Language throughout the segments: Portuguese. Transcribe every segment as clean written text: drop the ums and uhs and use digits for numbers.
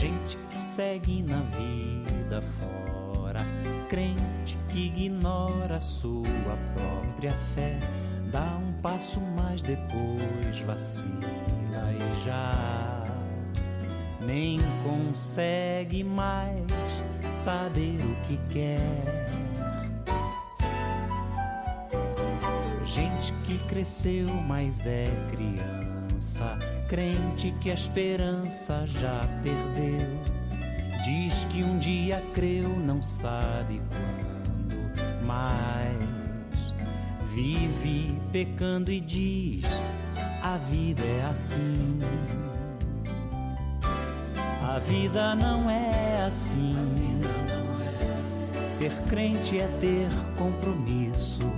Gente que segue na vida fora, crente que ignora a sua própria fé, dá um passo mais, depois vacila e já nem consegue mais saber o que quer. Gente que cresceu, mas é criança, crente que a esperança já perdeu, diz que um dia creu, não sabe quando, mas vive pecando e diz: a vida é assim. A vida não é assim. Ser crente é ter compromisso.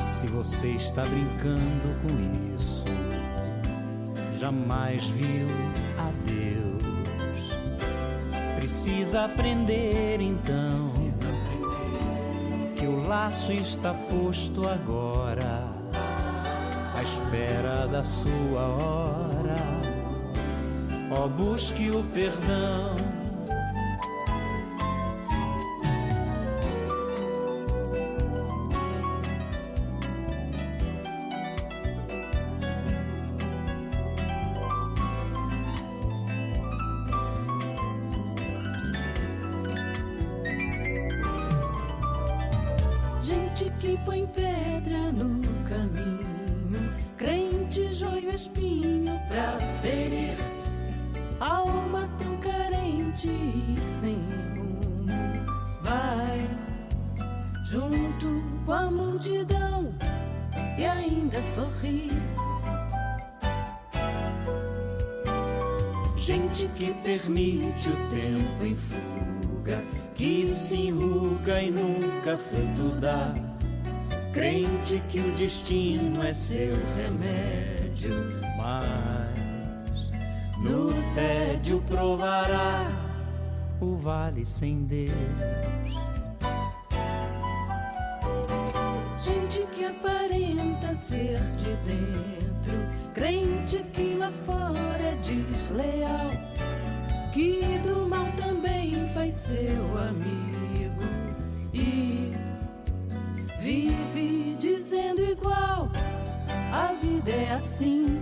Se você está brincando com isso, jamais viu a Deus. Precisa aprender então que o laço está posto agora, à espera da sua hora. Ó, busque o perdão. Gente que põe pedra no caminho, crente, joio, espinho pra ferir. Alma tão carente e sem rumo, vai junto com a multidão e ainda sorri. Gente que permite o tempo em fuga, que se enruga e nunca fruto dá. Crente que o destino é seu remédio, mas no tédio provará o vale sem Deus. Gente que aparenta ser de dentro, crente que lá fora é desleal, que do mal também faz seu amigo e vive dizendo igual: a vida é assim.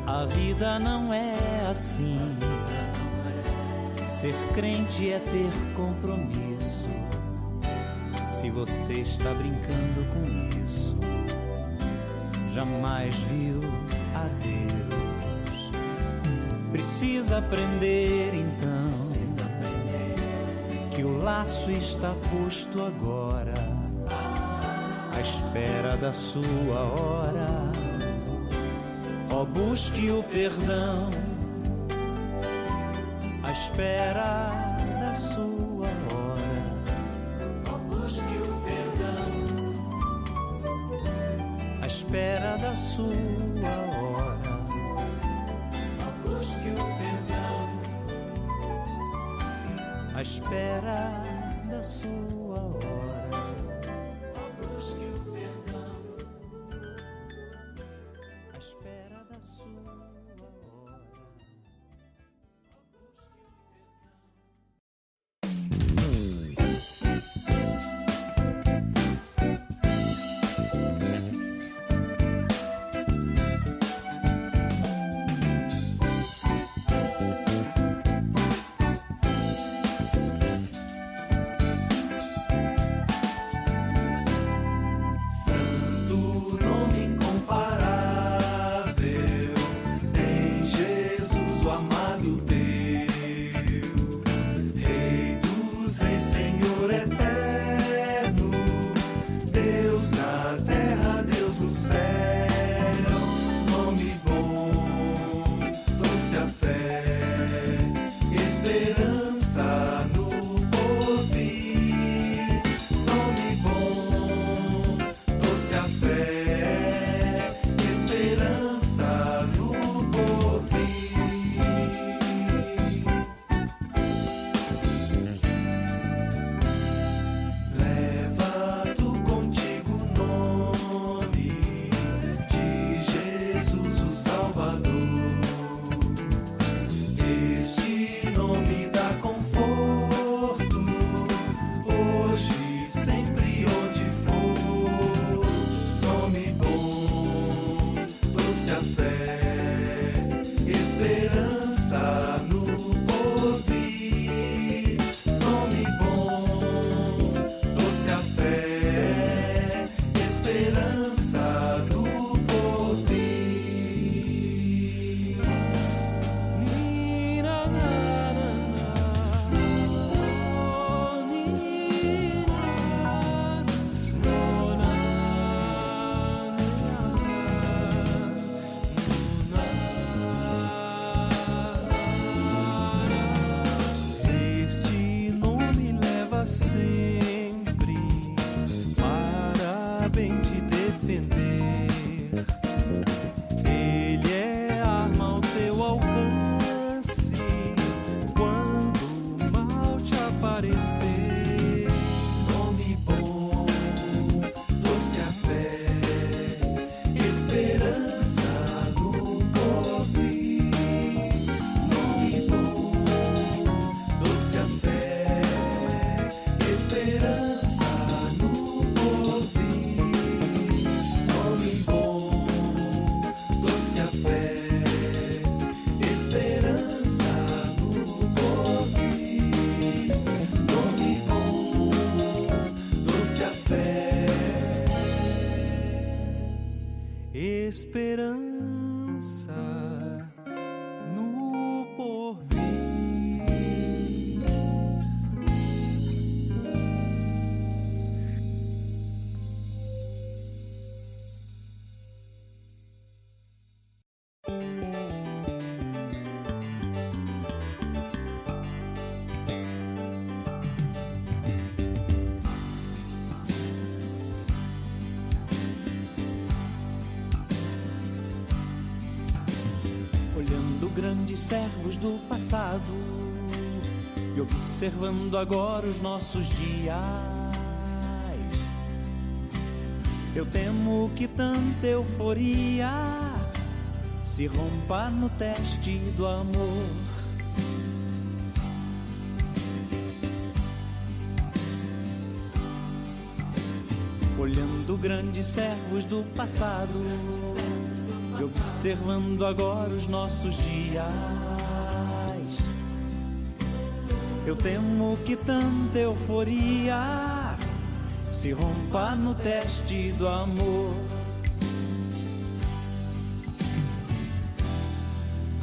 A vida não é assim. Ser crente é ter compromisso. Se você está brincando com isso, jamais viu a Deus. Precisa aprender então que o laço está posto agora, à espera da sua hora. Ó, busque o perdão, à espera da sua hora. Ó, busque o perdão, à espera da sua hora. Ó, busque o perdão, à espera da sua hora. Ó, busque o perdão, à espera da sua hora. esperança no porvir. Grandes servos do passado e observando agora os nossos dias, eu temo que tanta euforia se rompa no teste do amor. Olhando grandes servos do passado e observando agora os nossos dias, eu temo que tanta euforia se rompa no teste do amor.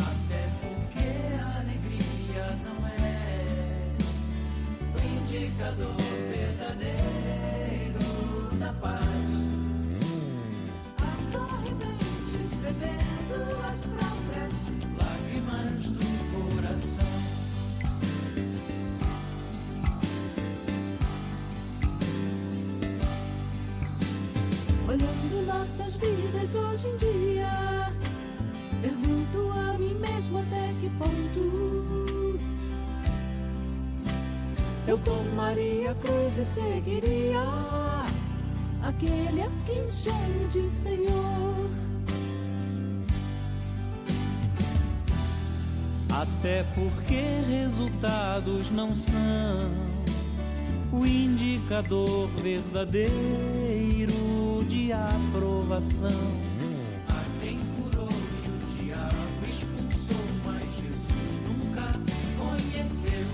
Até porque a alegria não é o indicador verdadeiro da paz. Bebendo as próprias lágrimas do coração. Olhando nossas vidas hoje em dia, pergunto a mim mesmo até que ponto eu tomaria a cruz e seguiria aquele a quem chamo de Senhor. Até porque resultados não são o indicador verdadeiro de aprovação. Há quem curou e o diabo expulsou, mas Jesus nunca conheceu.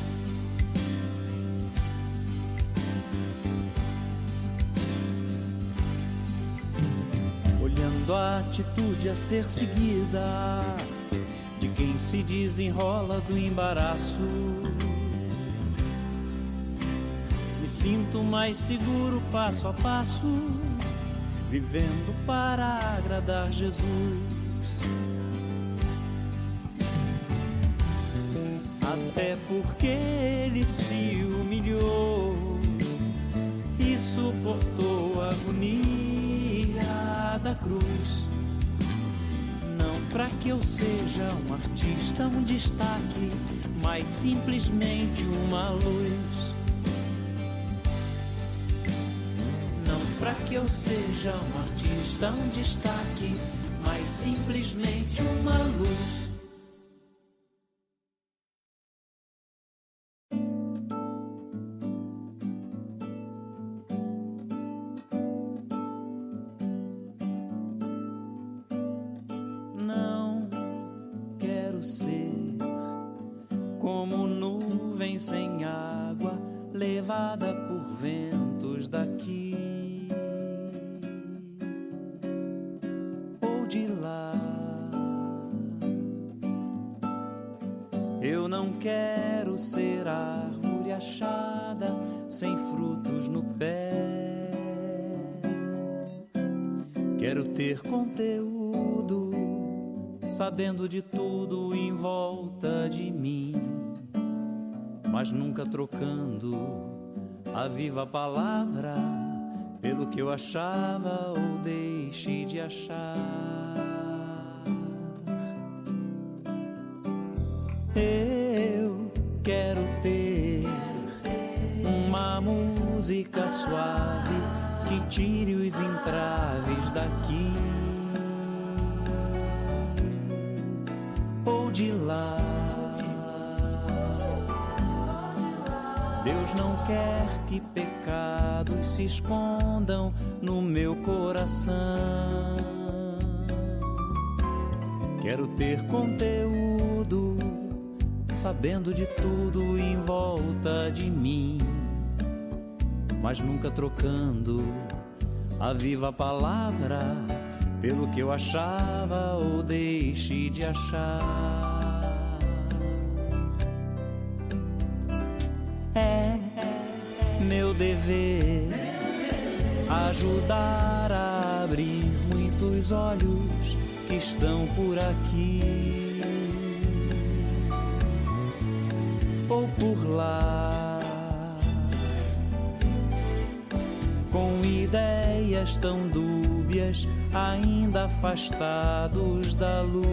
Olhando a atitude a ser seguida de quem se desenrola do embaraço, me sinto mais seguro passo a passo, vivendo para agradar Jesus. Até porque Ele se humilhou e suportou a agonia da cruz. Pra que eu seja um artista, um destaque, mas simplesmente uma luz. Não pra que eu seja um artista, um destaque, mas simplesmente uma luz. Sem água, levada por ventos daqui ou de lá. Eu não quero ser árvore achada sem frutos no pé. Quero ter conteúdo, sabendo de tudo em volta de mim, mas nunca trocando a viva palavra pelo que eu achava ou deixe de achar. Eu quero ter uma música suave que tire os entraves daqui ou de lá. Deus não quer que pecados se escondam no meu coração. Quero ter conteúdo, sabendo de tudo em volta de mim, mas nunca trocando a viva palavra pelo que eu achava ou deixe de achar. É meu dever ajudar a abrir muitos olhos que estão por aqui ou por lá, com ideias tão dúbias, ainda afastados da luz.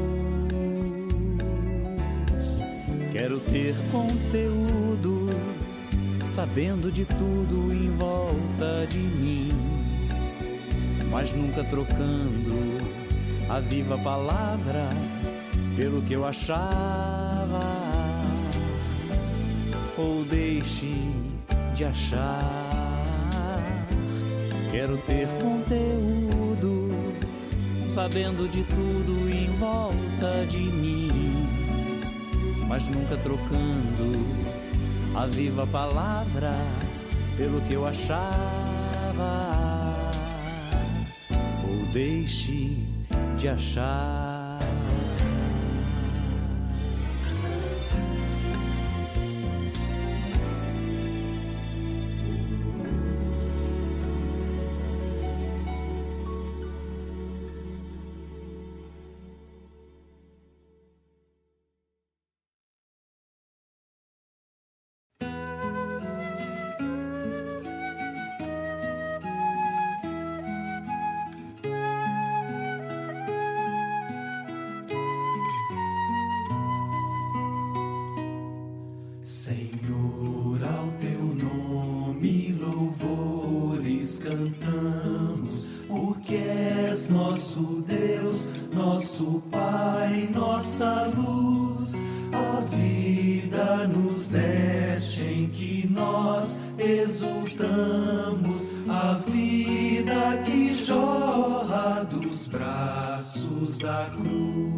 Quero ter conteúdo, sabendo de tudo em volta de mim, mas nunca trocando a viva palavra pelo que eu achava ou deixe de achar. Quero ter conteúdo, sabendo de tudo em volta de mim, mas nunca trocando a viva palavra pelo que eu achava ou deixe de achar. Senhor, ao teu nome louvores cantamos, porque és nosso Deus, nosso Pai, nossa luz. A vida nos deste em que nós exultamos, a vida que jorra dos braços da cruz.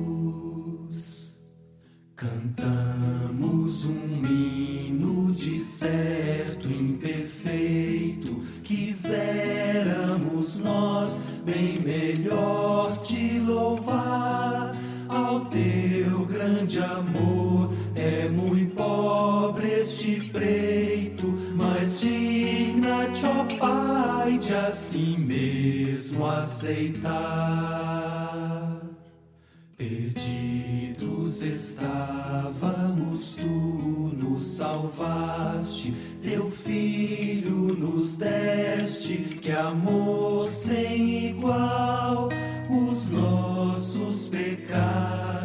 Cantamos um hino de certo imperfeito, quiséramos nós bem melhor te louvar. Ao teu grande amor é muito pobre este preito, mas digna-te, ó Pai, de assim mesmo aceitar. Perdidos estávamos, tu nos salvaste, teu Filho nos deste, que amor sem igual, os nossos pecados.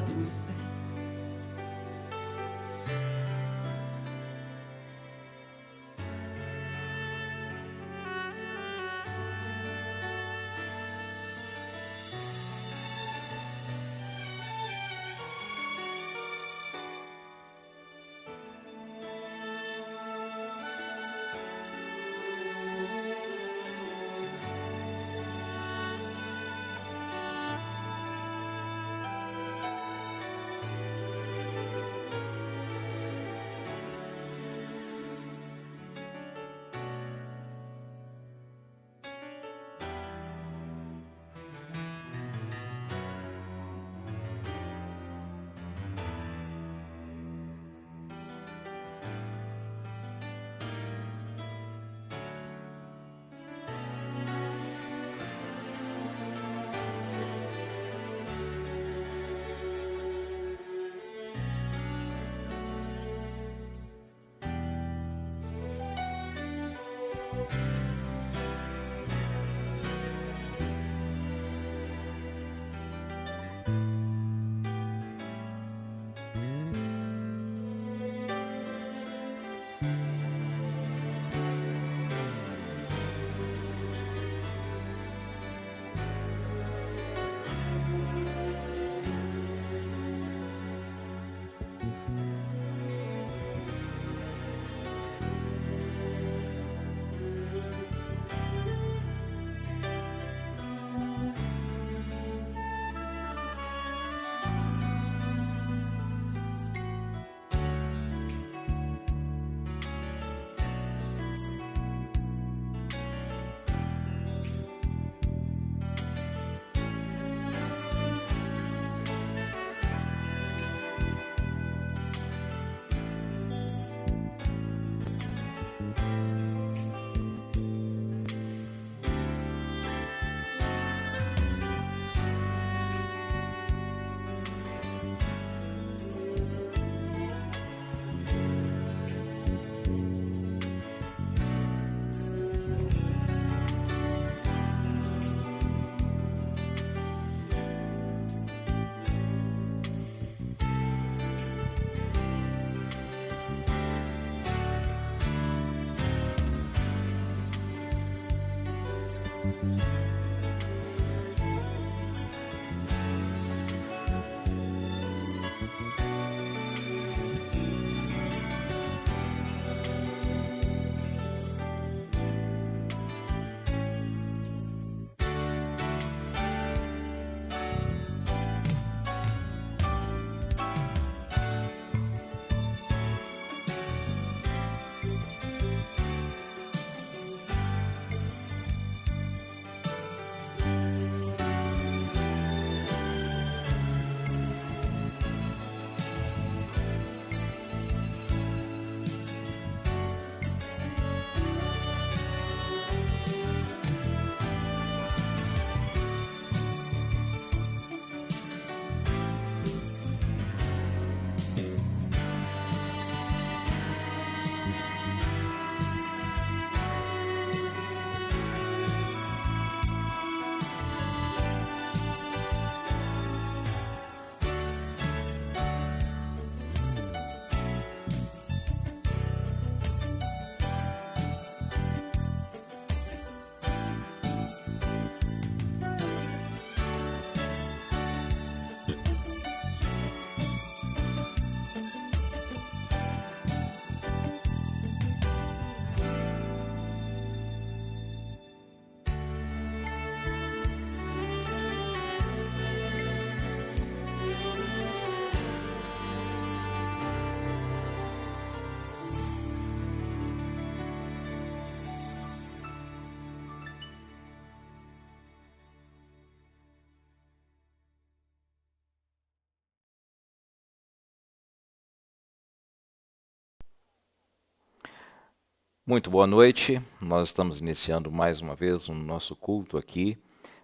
Muito boa noite, nós estamos iniciando mais uma vez o nosso culto aqui.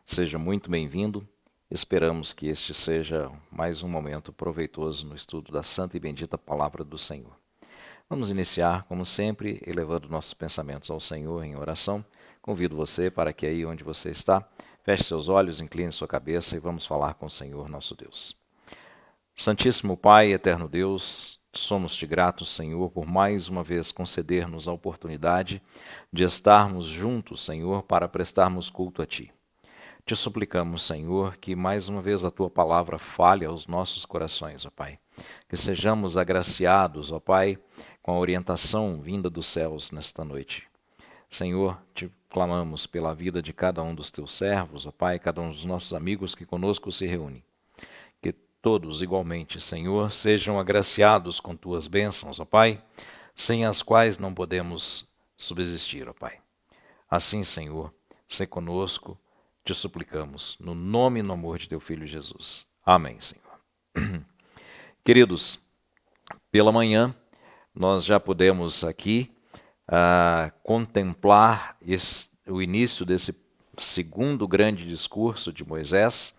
Seja muito bem-vindo. Esperamos que este seja mais um momento proveitoso no estudo da santa e bendita palavra do Senhor. Vamos iniciar, como sempre, elevando nossos pensamentos ao Senhor em oração. Convido você para que aí onde você está, feche seus olhos, incline sua cabeça e vamos falar com o Senhor nosso Deus. Santíssimo Pai, eterno Deus, somos-te gratos, Senhor, por mais uma vez conceder-nos a oportunidade de estarmos juntos, Senhor, para prestarmos culto a Ti. Te suplicamos, Senhor, que mais uma vez a Tua palavra fale aos nossos corações, ó Pai. Que sejamos agraciados, ó Pai, com a orientação vinda dos céus nesta noite. Senhor, te clamamos pela vida de cada um dos Teus servos, ó Pai, cada um dos nossos amigos que conosco se reúnem. Que todos igualmente, Senhor, sejam agraciados com Tuas bênçãos, ó Pai, sem as quais não podemos subsistir, ó Pai. Assim, Senhor, sê conosco, te suplicamos, no nome e no amor de Teu Filho Jesus. Amém, Senhor. Queridos, pela manhã nós já podemos aqui contemplar o início desse segundo grande discurso de Moisés,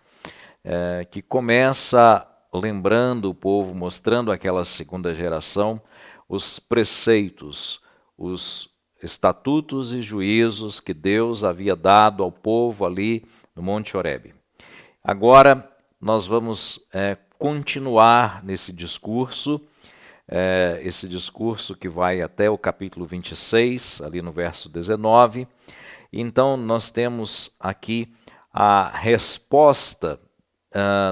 que começa lembrando o povo, mostrando àquela segunda geração os preceitos, os estatutos e juízos que Deus havia dado ao povo ali no Monte Horebe. Agora nós vamos continuar nesse discurso, esse discurso que vai até o capítulo 26, ali no verso 19. Então nós temos aqui a resposta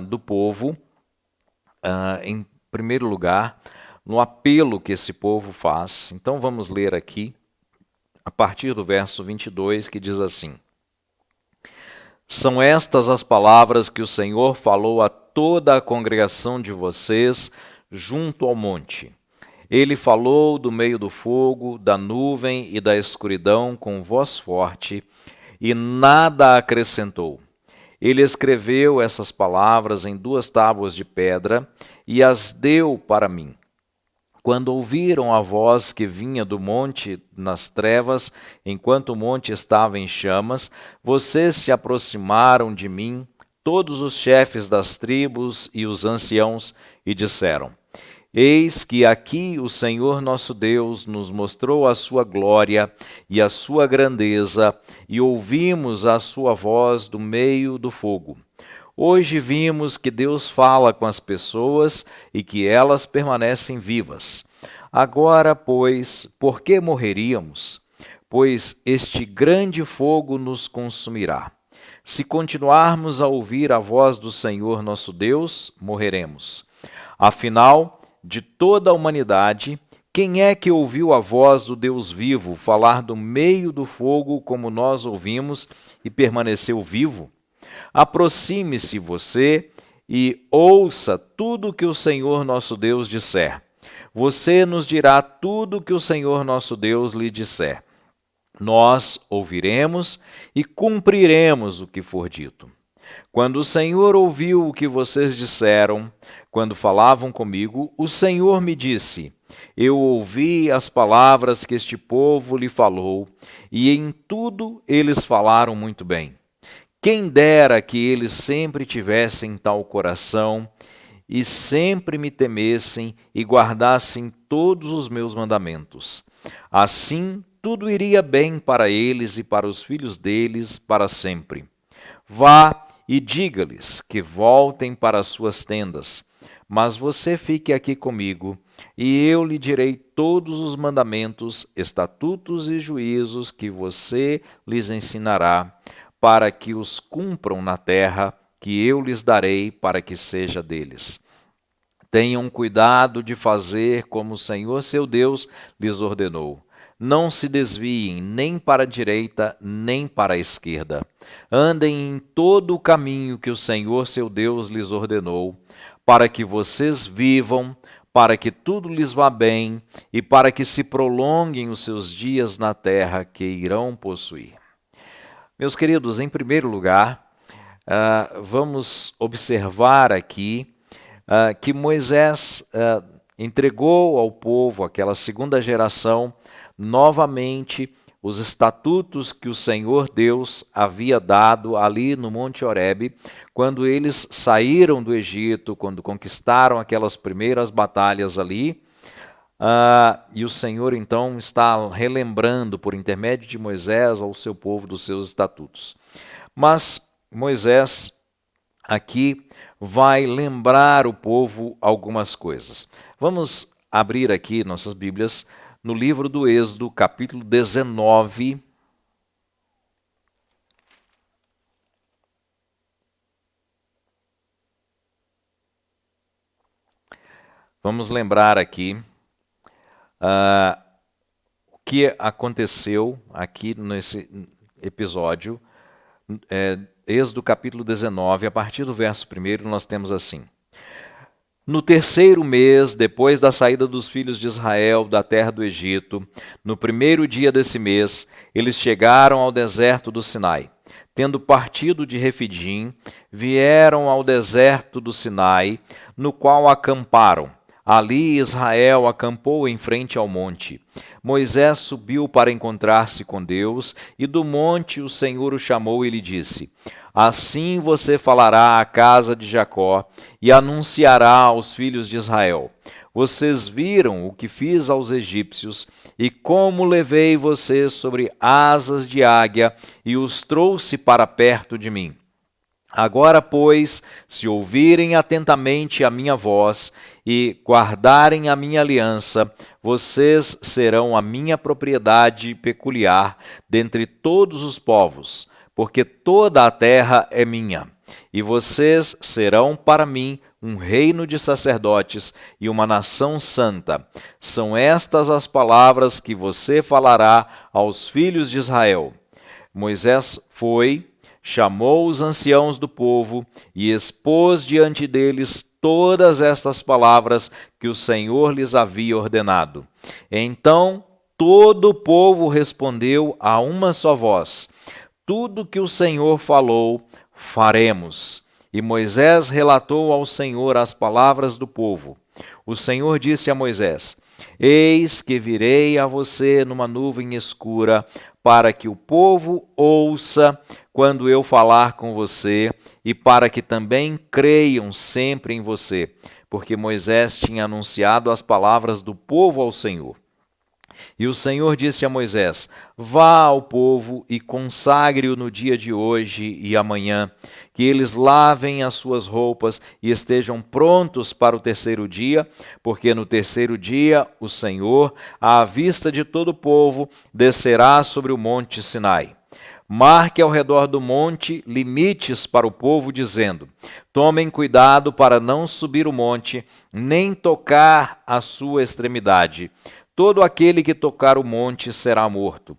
do povo, em primeiro lugar, no apelo que esse povo faz. Então vamos ler aqui, a partir do verso 22, que diz assim: São estas as palavras que o Senhor falou a toda a congregação de vocês junto ao monte. Ele falou do meio do fogo, da nuvem e da escuridão com voz forte, e nada acrescentou. Ele escreveu essas palavras em 2 tábuas de pedra e as deu para mim. Quando ouviram a voz que vinha do monte nas trevas, enquanto o monte estava em chamas, vocês se aproximaram de mim, todos os chefes das tribos e os anciãos, e disseram: Eis que aqui o Senhor nosso Deus nos mostrou a sua glória e a sua grandeza, e ouvimos a sua voz do meio do fogo. Hoje vimos que Deus fala com as pessoas e que elas permanecem vivas. Agora, pois, por que morreríamos? Pois este grande fogo nos consumirá. Se continuarmos a ouvir a voz do Senhor nosso Deus, morreremos. Afinal, de toda a humanidade, quem é que ouviu a voz do Deus vivo falar do meio do fogo como nós ouvimos e permaneceu vivo? Aproxime-se você e ouça tudo o que o Senhor nosso Deus disser. Você nos dirá tudo o que o Senhor nosso Deus lhe disser. Nós ouviremos e cumpriremos o que for dito. Quando o Senhor ouviu o que vocês disseram, quando falavam comigo, o Senhor me disse: Eu ouvi as palavras que este povo lhe falou, e em tudo eles falaram muito bem. Quem dera que eles sempre tivessem tal coração, e sempre me temessem e guardassem todos os meus mandamentos. Assim, tudo iria bem para eles e para os filhos deles para sempre. Vá e diga-lhes que voltem para as suas tendas, mas você fique aqui comigo, e eu lhe direi todos os mandamentos, estatutos e juízos que você lhes ensinará, para que os cumpram na terra que eu lhes darei para que seja deles. Tenham cuidado de fazer como o Senhor seu Deus lhes ordenou. Não se desviem nem para a direita, nem para a esquerda. Andem em todo o caminho que o Senhor seu Deus lhes ordenou, para que vocês vivam, para que tudo lhes vá bem e para que se prolonguem os seus dias na terra que irão possuir. Meus queridos, em primeiro lugar, vamos observar aqui que Moisés entregou ao povo, aquela segunda geração, novamente os estatutos que o Senhor Deus havia dado ali no Monte Horebe, quando eles saíram do Egito, quando conquistaram aquelas primeiras batalhas ali. E o Senhor então está relembrando por intermédio de Moisés ao seu povo dos seus estatutos. Mas Moisés aqui vai lembrar o povo algumas coisas. Vamos abrir aqui nossas Bíblias no livro do Êxodo, capítulo 19. Vamos lembrar aqui o que aconteceu aqui nesse episódio. Êxodo capítulo 19, a partir do verso 1, nós temos assim: No terceiro mês, depois da saída dos filhos de Israel da terra do Egito, no primeiro dia desse mês, eles chegaram ao deserto do Sinai. Tendo partido de Refidim, vieram ao deserto do Sinai, no qual acamparam. Ali Israel acampou em frente ao monte. Moisés subiu para encontrar-se com Deus, e do monte o Senhor o chamou e lhe disse: Assim você falará à casa de Jacó e anunciará aos filhos de Israel: Vocês viram o que fiz aos egípcios e como levei vocês sobre asas de águia e os trouxe para perto de mim. Agora, pois, se ouvirem atentamente a minha voz e guardarem a minha aliança, vocês serão a minha propriedade peculiar dentre todos os povos, porque toda a terra é minha, e vocês serão para mim um reino de sacerdotes e uma nação santa. São estas as palavras que você falará aos filhos de Israel. Moisés foi, chamou os anciãos do povo e expôs diante deles todas estas palavras que o Senhor lhes havia ordenado. Então todo o povo respondeu a uma só voz: Tudo que o Senhor falou, faremos. E Moisés relatou ao Senhor as palavras do povo. O Senhor disse a Moisés: Eis que virei a você numa nuvem escura, para que o povo ouça quando eu falar com você, e para que também creiam sempre em você, porque Moisés tinha anunciado as palavras do povo ao Senhor. E o Senhor disse a Moisés: Vá ao povo e consagre-o no dia de hoje e amanhã, que eles lavem as suas roupas e estejam prontos para o terceiro dia, porque no terceiro dia o Senhor, à vista de todo o povo, descerá sobre o monte Sinai. Marque ao redor do monte limites para o povo, dizendo: Tomem cuidado para não subir o monte, nem tocar a sua extremidade. Todo aquele que tocar o monte será morto,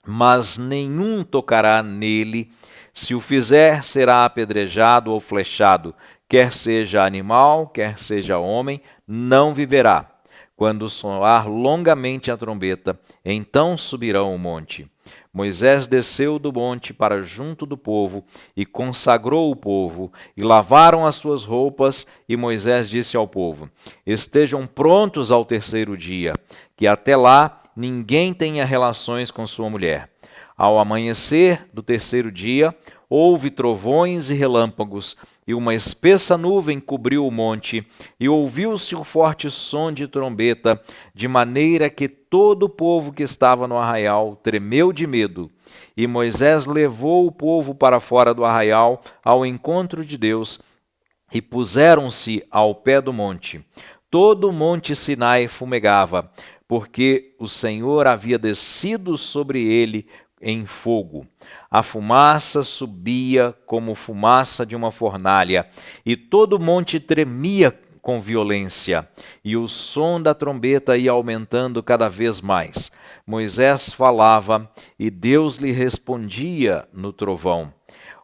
mas nenhum tocará nele. Se o fizer, será apedrejado ou flechado, quer seja animal, quer seja homem, não viverá. Quando soar longamente a trombeta, então subirão o monte. Moisés desceu do monte para junto do povo e consagrou o povo, e lavaram as suas roupas, e Moisés disse ao povo: Estejam prontos ao terceiro dia, que até lá ninguém tenha relações com sua mulher. Ao amanhecer do terceiro dia, houve trovões e relâmpagos, e uma espessa nuvem cobriu o monte, e ouviu-se um forte som de trombeta, de maneira que todo o povo que estava no arraial tremeu de medo. E Moisés levou o povo para fora do arraial, ao encontro de Deus, e puseram-se ao pé do monte. Todo o monte Sinai fumegava, porque o Senhor havia descido sobre ele em fogo. A fumaça subia como fumaça de uma fornalha, e todo o monte tremia com violência, e o som da trombeta ia aumentando cada vez mais. Moisés falava, e Deus lhe respondia no trovão.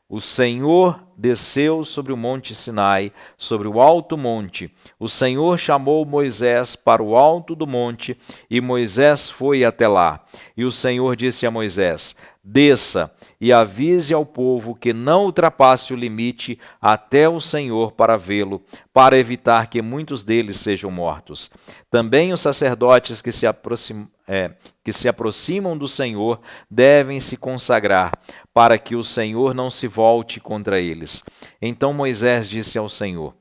O Senhor desceu sobre o monte Sinai, sobre o alto monte. O Senhor chamou Moisés para o alto do monte, e Moisés foi até lá. E o Senhor disse a Moisés: Desça e avise ao povo que não ultrapasse o limite até o Senhor para vê-lo, para evitar que muitos deles sejam mortos. Também os sacerdotes que se aproximam do Senhor devem se consagrar, para que o Senhor não se volte contra eles. Então Moisés disse ao Senhor: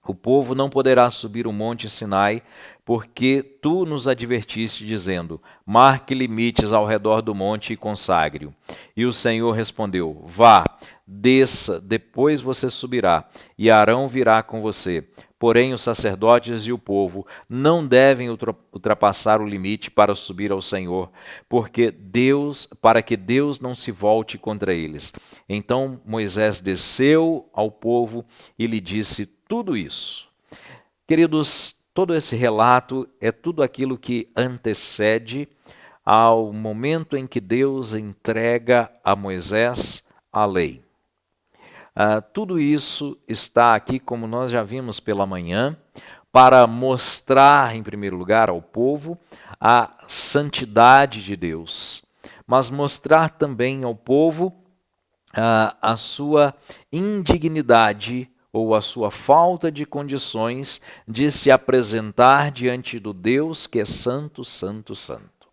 o povo não poderá subir o monte Sinai, porque tu nos advertiste, dizendo: marque limites ao redor do monte e consagre-o. E o Senhor respondeu: vá, desça, depois você subirá, e Arão virá com você. Porém, os sacerdotes e o povo não devem ultrapassar o limite para subir ao Senhor, para que Deus não se volte contra eles. Então Moisés desceu ao povo e lhe disse tudo isso. Queridos, todo esse relato é tudo aquilo que antecede ao momento em que Deus entrega a Moisés a lei. Tudo isso está aqui, como nós já vimos pela manhã, para mostrar, em primeiro lugar, ao povo a santidade de Deus, mas mostrar também ao povo a sua indignidade ou a sua falta de condições de se apresentar diante do Deus que é santo, santo, santo.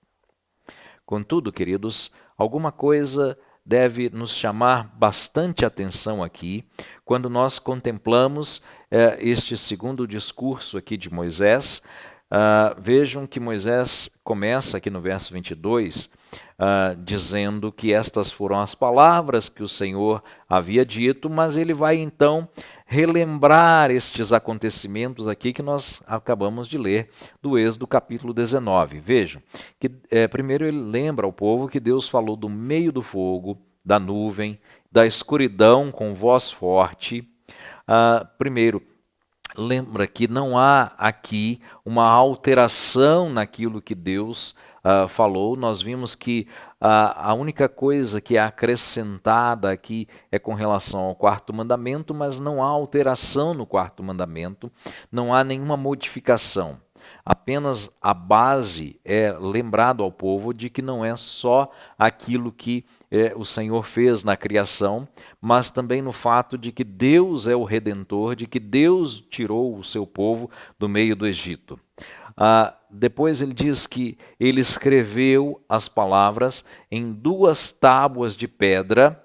Contudo, queridos, alguma coisa deve nos chamar bastante atenção aqui, quando nós contemplamos este segundo discurso aqui de Moisés. Vejam que Moisés começa aqui no verso 22, dizendo que estas foram as palavras que o Senhor havia dito, mas ele vai então relembrar estes acontecimentos aqui que nós acabamos de ler do Êxodo capítulo 19. Vejam, que primeiro ele lembra ao povo que Deus falou do meio do fogo, da nuvem, da escuridão com voz forte. Primeiro, lembra que não há aqui uma alteração naquilo que Deus falou. Nós vimos que a única coisa que é acrescentada aqui é com relação ao quarto mandamento, mas não há alteração no quarto mandamento, não há nenhuma modificação. Apenas a base é lembrado ao povo de que não é só aquilo que o Senhor fez na criação, mas também no fato de que Deus é o Redentor, de que Deus tirou o seu povo do meio do Egito. Depois ele diz que ele escreveu as palavras em 2 tábuas de pedra.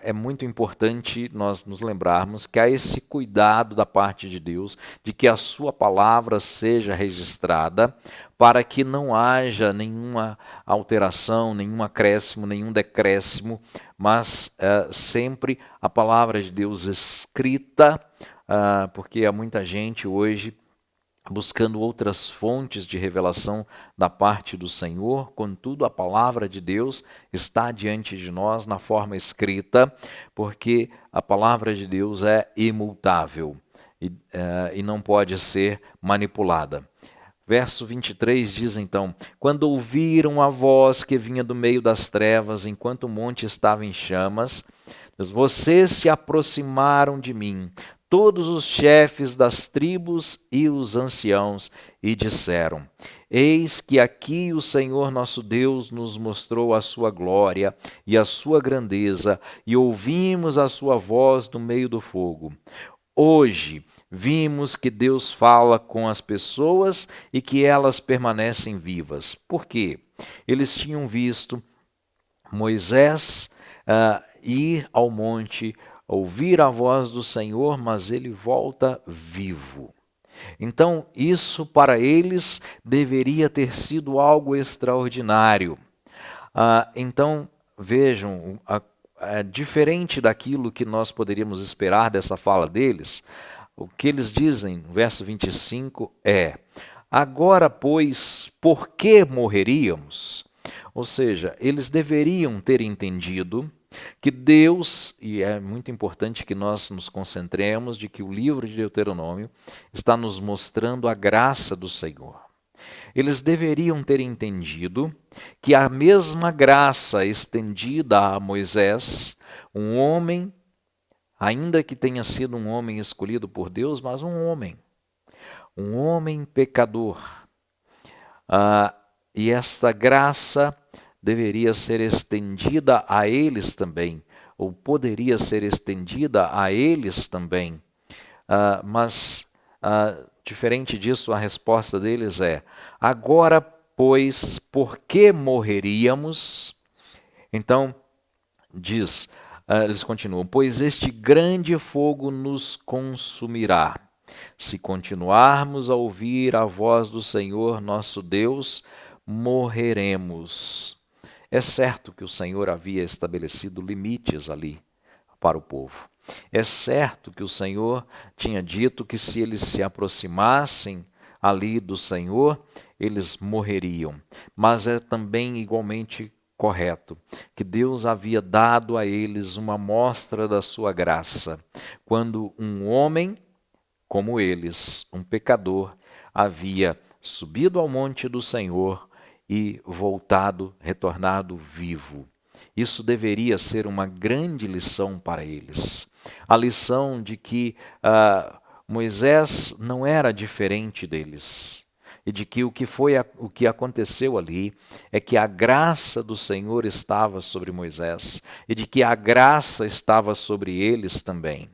É muito importante nós nos lembrarmos que há esse cuidado da parte de Deus, de que a sua palavra seja registrada, para que não haja nenhuma alteração, nenhum acréscimo, nenhum decréscimo, mas sempre a palavra de Deus escrita, porque há muita gente hoje buscando outras fontes de revelação da parte do Senhor. Contudo, a palavra de Deus está diante de nós na forma escrita, porque a palavra de Deus é imutável e não pode ser manipulada. Verso 23 diz então: quando ouviram a voz que vinha do meio das trevas, enquanto o monte estava em chamas, vocês se aproximaram de mim, todos os chefes das tribos e os anciãos, e disseram: eis que aqui o Senhor nosso Deus nos mostrou a sua glória e a sua grandeza, e ouvimos a sua voz no meio do fogo. Hoje vimos que Deus fala com as pessoas e que elas permanecem vivas. Por quê? Eles tinham visto Moisés ir ao monte, ouvir a voz do Senhor, mas ele volta vivo. Então, isso para eles deveria ter sido algo extraordinário. Então, vejam, diferente daquilo que nós poderíamos esperar dessa fala deles, o que eles dizem, no verso 25, é: agora, pois, por que morreríamos? Ou seja, eles deveriam ter entendido que Deus, e é muito importante que nós nos concentremos de que o livro de Deuteronômio está nos mostrando a graça do Senhor. Eles deveriam ter entendido que a mesma graça estendida a Moisés, um homem, ainda que tenha sido um homem escolhido por Deus, mas um homem pecador. E esta graça deveria ser estendida a eles também, ou poderia ser estendida a eles também. Mas, diferente disso, a resposta deles é: agora, pois, por que morreríamos? Então, eles continuam: pois este grande fogo nos consumirá. Se continuarmos a ouvir a voz do Senhor nosso Deus, morreremos. É certo que o Senhor havia estabelecido limites ali para o povo. É certo que o Senhor tinha dito que se eles se aproximassem ali do Senhor, eles morreriam. Mas é também igualmente correto que Deus havia dado a eles uma mostra da sua graça, quando um homem como eles, um pecador, havia subido ao monte do Senhor e retornado vivo. Isso deveria ser uma grande lição para eles. A lição de que Moisés não era diferente deles. E de que o que aconteceu ali é que a graça do Senhor estava sobre Moisés. E de que a graça estava sobre eles também.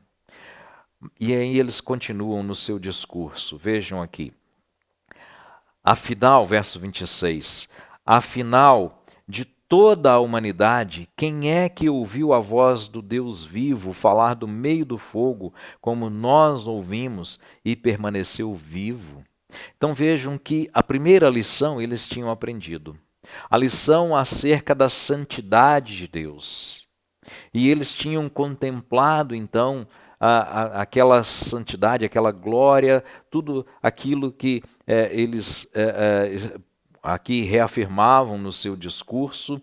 E aí eles continuam no seu discurso. Vejam aqui. Afinal, verso 26, afinal de toda a humanidade, quem é que ouviu a voz do Deus vivo falar do meio do fogo, como nós ouvimos, e permaneceu vivo? Então vejam que a primeira lição eles tinham aprendido. A lição acerca da santidade de Deus. E eles tinham contemplado, então, aquela santidade, aquela glória, tudo aquilo que eles aqui reafirmavam no seu discurso.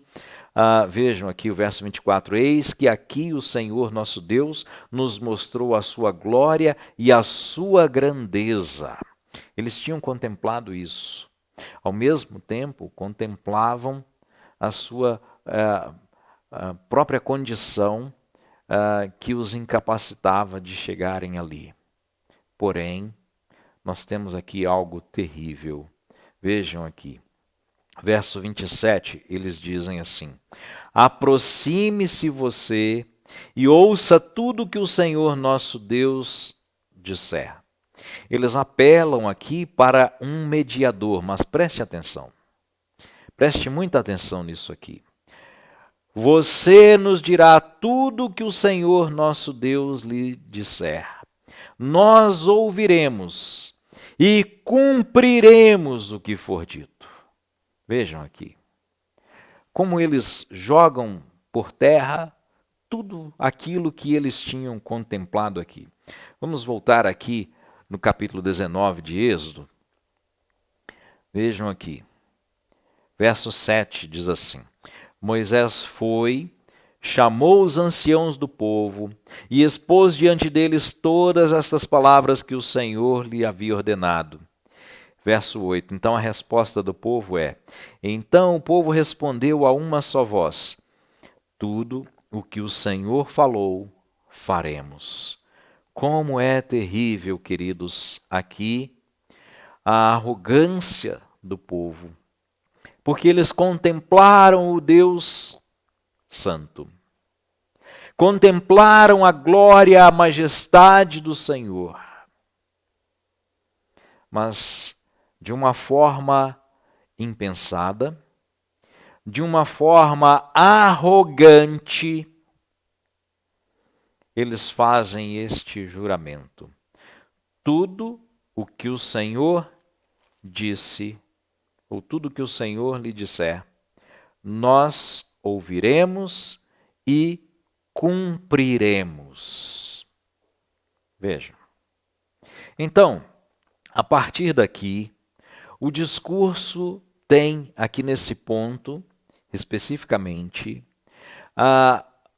Vejam aqui o verso 24: eis que aqui o Senhor nosso Deus nos mostrou a sua glória e a sua grandeza. Eles tinham contemplado isso. Ao mesmo tempo, contemplavam a sua própria condição que os incapacitava de chegarem ali. Porém, nós temos aqui algo terrível. Vejam aqui. Verso 27, eles dizem assim: aproxime-se você e ouça tudo que o Senhor nosso Deus disser. Eles apelam aqui para um mediador, mas preste atenção. Preste muita atenção nisso aqui. Você nos dirá tudo o que o Senhor nosso Deus lhe disser. Nós ouviremos e cumpriremos o que for dito. Vejam aqui. Como eles jogam por terra tudo aquilo que eles tinham contemplado aqui. Vamos voltar aqui no capítulo 19 de Êxodo. Vejam aqui. Verso 7 diz assim: Moisés foi, chamou os anciãos do povo e expôs diante deles todas estas palavras que o Senhor lhe havia ordenado. Verso 8, então a resposta do povo é: então o povo respondeu a uma só voz: tudo o que o Senhor falou, faremos. Como é terrível, queridos, aqui a arrogância do povo, porque eles contemplaram o Deus Santo, contemplaram a glória, a majestade do Senhor, mas de uma forma impensada, de uma forma arrogante, eles fazem este juramento: tudo o que o Senhor disse, ou tudo que o Senhor lhe disser, nós ouviremos e cumpriremos. Vejam. Então, a partir daqui, o discurso tem aqui nesse ponto, especificamente,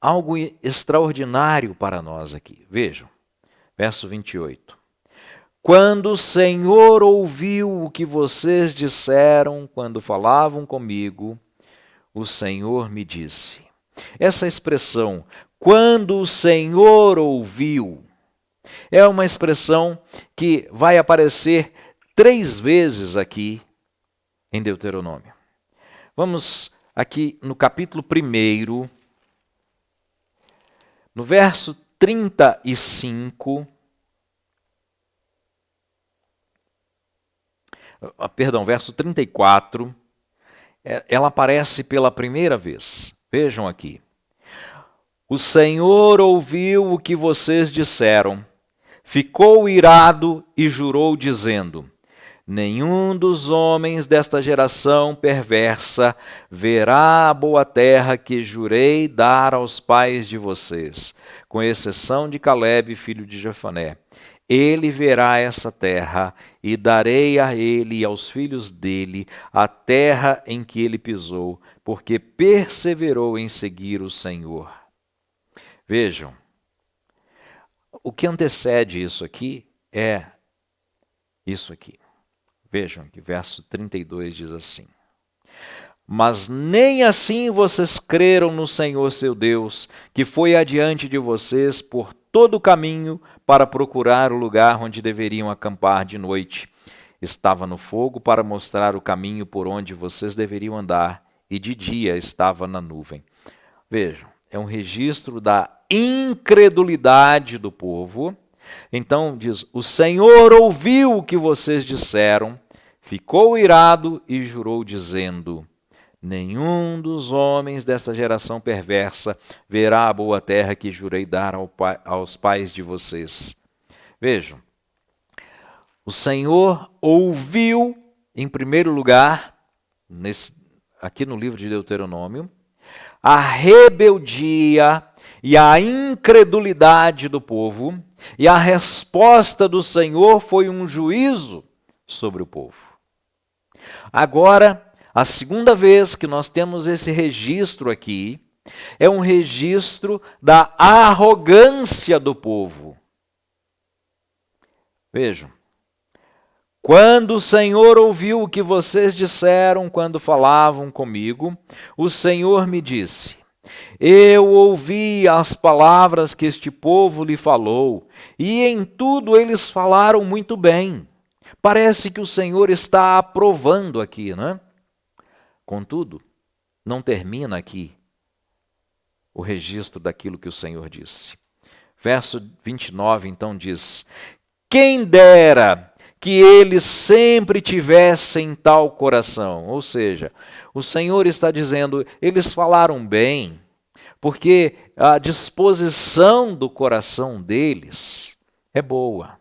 algo extraordinário para nós aqui. Vejam, verso 28. Quando o Senhor ouviu o que vocês disseram quando falavam comigo, o Senhor me disse. Essa expressão, quando o Senhor ouviu, é uma expressão que vai aparecer 3 vezes aqui em Deuteronômio. Vamos aqui no capítulo 1, no verso 35, verso 34, ela aparece pela primeira vez. Vejam aqui. O Senhor ouviu o que vocês disseram, ficou irado e jurou, dizendo: nenhum dos homens desta geração perversa verá a boa terra que jurei dar aos pais de vocês, com exceção de Calebe, filho de Jefoné. Ele verá essa terra, e darei a ele e aos filhos dele a terra em que ele pisou, porque perseverou em seguir o Senhor. Vejam, o que antecede isso aqui é isso aqui. Vejam que verso 32 diz assim: mas nem assim vocês creram no Senhor seu Deus, que foi adiante de vocês por todo o caminho para procurar o lugar onde deveriam acampar de noite. Estava no fogo para mostrar o caminho por onde vocês deveriam andar, e de dia estava na nuvem. Vejam, é um registro da incredulidade do povo. Então diz: o Senhor ouviu o que vocês disseram, ficou irado e jurou, dizendo: nenhum dos homens dessa geração perversa verá a boa terra que jurei dar aos pais de vocês. Vejam, o Senhor ouviu, em primeiro lugar, aqui no livro de Deuteronômio, a rebeldia e a incredulidade do povo, e a resposta do Senhor foi um juízo sobre o povo. Agora, a segunda vez que nós temos esse registro aqui, é um registro da arrogância do povo. Vejam, quando o Senhor ouviu o que vocês disseram quando falavam comigo, o Senhor me disse: eu ouvi as palavras que este povo lhe falou, e em tudo eles falaram muito bem. Parece que o Senhor está aprovando aqui, não é? Contudo, não termina aqui o registro daquilo que o Senhor disse. Verso 29, então, diz: quem dera que eles sempre tivessem tal coração. Ou seja, o Senhor está dizendo, eles falaram bem, porque a disposição do coração deles é boa.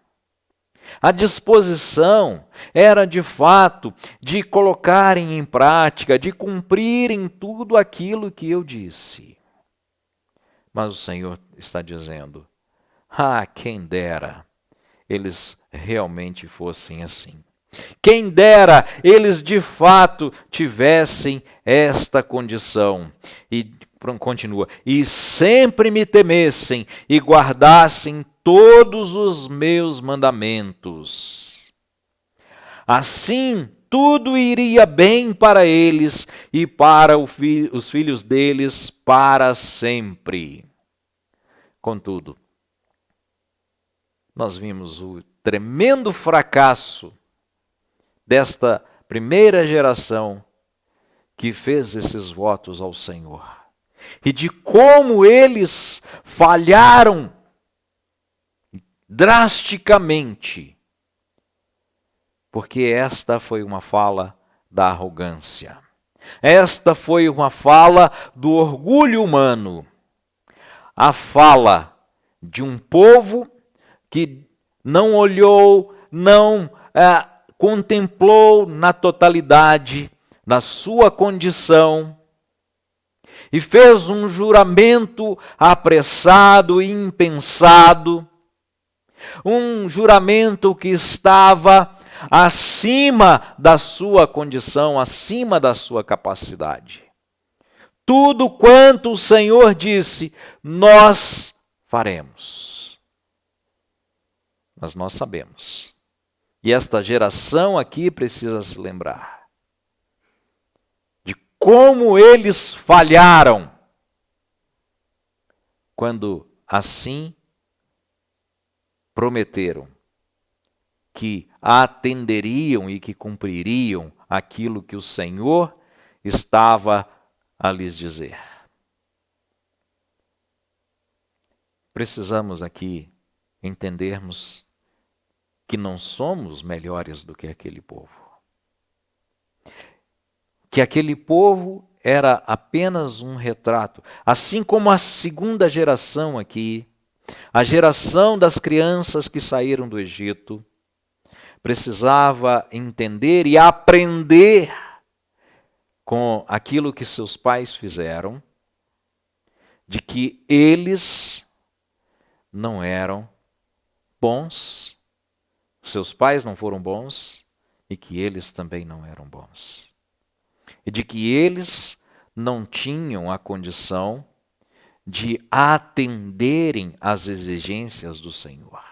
A disposição era, de fato, de colocarem em prática, de cumprirem tudo aquilo que eu disse. Mas o Senhor está dizendo: quem dera eles realmente fossem assim. Quem dera eles de fato tivessem esta condição. E continua: e sempre me temessem e guardassem todos os meus mandamentos. Assim tudo iria bem para eles e para os filhos deles para sempre. Contudo, nós vimos o tremendo fracasso desta primeira geração que fez esses votos ao Senhor. E de como eles falharam drasticamente. Porque esta foi uma fala da arrogância. Esta foi uma fala do orgulho humano. A fala de um povo que não olhou, não contemplou na totalidade, na sua condição, e fez um juramento apressado e impensado, um juramento que estava acima da sua condição, acima da sua capacidade. Tudo quanto o Senhor disse, nós faremos. Mas nós sabemos. E esta geração aqui precisa se lembrar de como eles falharam quando assim prometeram que atenderiam e que cumpririam aquilo que o Senhor estava a lhes dizer. Precisamos aqui entendermos que não somos melhores do que aquele povo. Que aquele povo era apenas um retrato. Assim como a segunda geração aqui, a geração das crianças que saíram do Egito, precisava entender e aprender com aquilo que seus pais fizeram, de que eles não eram bons, seus pais não foram bons e que eles também não eram bons. E de que eles não tinham a condição de atenderem às exigências do Senhor.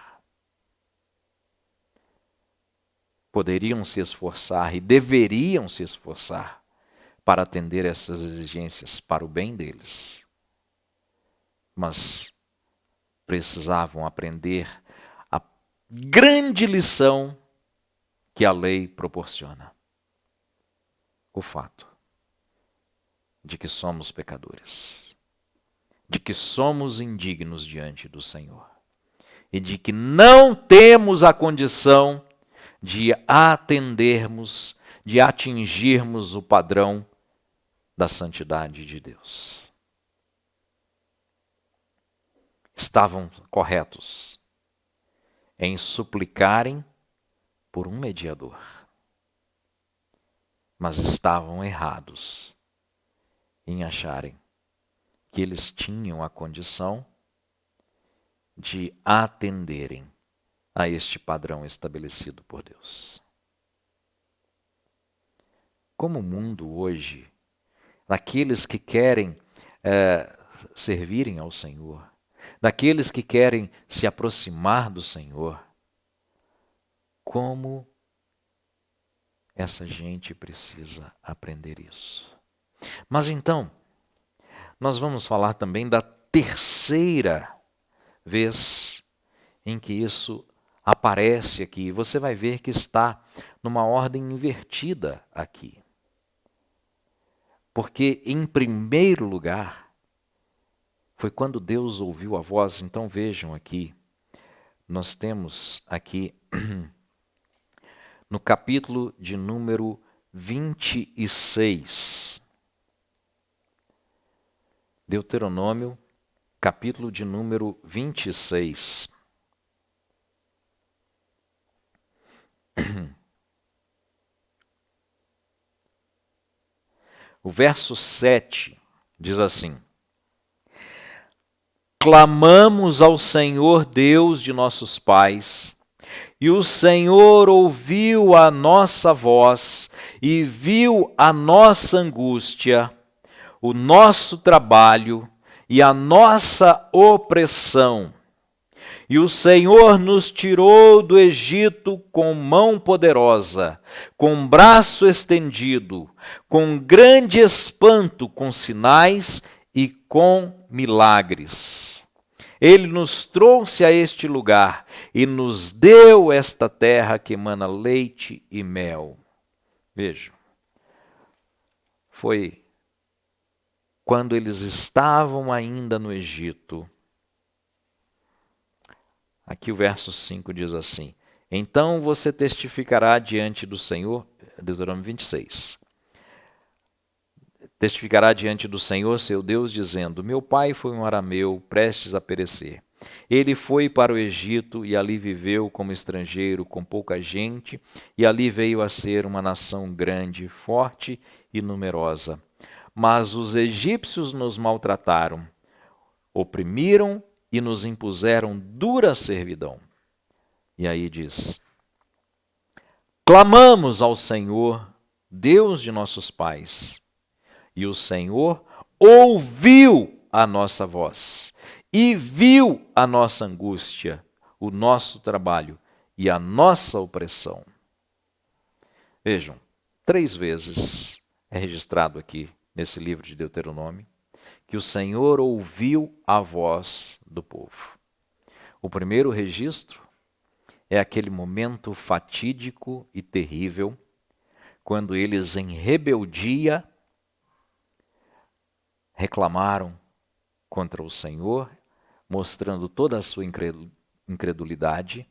Poderiam se esforçar e deveriam se esforçar para atender essas exigências para o bem deles. Mas precisavam aprender a grande lição que a lei proporciona. O fato de que somos pecadores, de que somos indignos diante do Senhor e de que não temos a condição de atendermos, de atingirmos o padrão da santidade de Deus. Estavam corretos em suplicarem por um mediador, mas estavam errados em acharem que eles tinham a condição de atenderem a este padrão estabelecido por Deus. Como o mundo hoje, daqueles que querem servirem ao Senhor, daqueles que querem se aproximar do Senhor, como essa gente precisa aprender isso. Mas então, nós vamos falar também da terceira vez em que isso aparece aqui. Você vai ver que está numa ordem invertida aqui. Porque, em primeiro lugar, foi quando Deus ouviu a voz. Então vejam aqui, nós temos aqui no capítulo de número 26. Deuteronômio, capítulo de número 26. O verso 7 diz assim: Clamamos ao Senhor Deus de nossos pais, e o Senhor ouviu a nossa voz e viu a nossa angústia, o nosso trabalho e a nossa opressão. E o Senhor nos tirou do Egito com mão poderosa, com braço estendido, com grande espanto, com sinais e com milagres. Ele nos trouxe a este lugar e nos deu esta terra que emana leite e mel. Vejam, foi quando eles estavam ainda no Egito. Aqui o verso 5 diz assim: Então você testificará diante do Senhor, Deuteronômio 26. Testificará diante do Senhor, seu Deus, dizendo: Meu pai foi um arameu, prestes a perecer. Ele foi para o Egito e ali viveu como estrangeiro, com pouca gente, e ali veio a ser uma nação grande, forte e numerosa. Mas os egípcios nos maltrataram, oprimiram e nos impuseram dura servidão. E aí diz: Clamamos ao Senhor, Deus de nossos pais, e o Senhor ouviu a nossa voz e viu a nossa angústia, o nosso trabalho e a nossa opressão. Vejam, 3 vezes é registrado aqui nesse livro de Deuteronômio que o Senhor ouviu a voz do povo. O primeiro registro é aquele momento fatídico e terrível, quando eles, em rebeldia, reclamaram contra o Senhor, mostrando toda a sua incredulidade,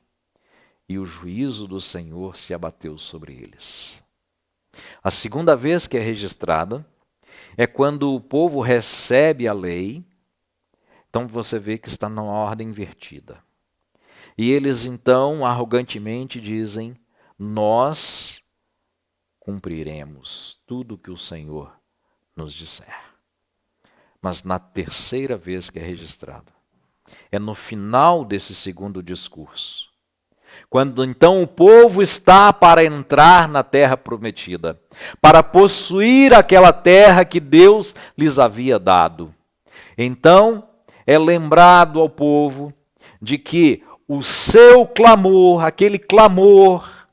e o juízo do Senhor se abateu sobre eles. A segunda vez que é registrada é quando o povo recebe a lei. Então você vê que está numa ordem invertida. E eles então arrogantemente dizem: nós cumpriremos tudo que o Senhor nos disser. Mas na terceira vez que é registrado, é no final desse segundo discurso, quando então o povo está para entrar na terra prometida, para possuir aquela terra que Deus lhes havia dado. Então é lembrado ao povo de que o seu clamor, aquele clamor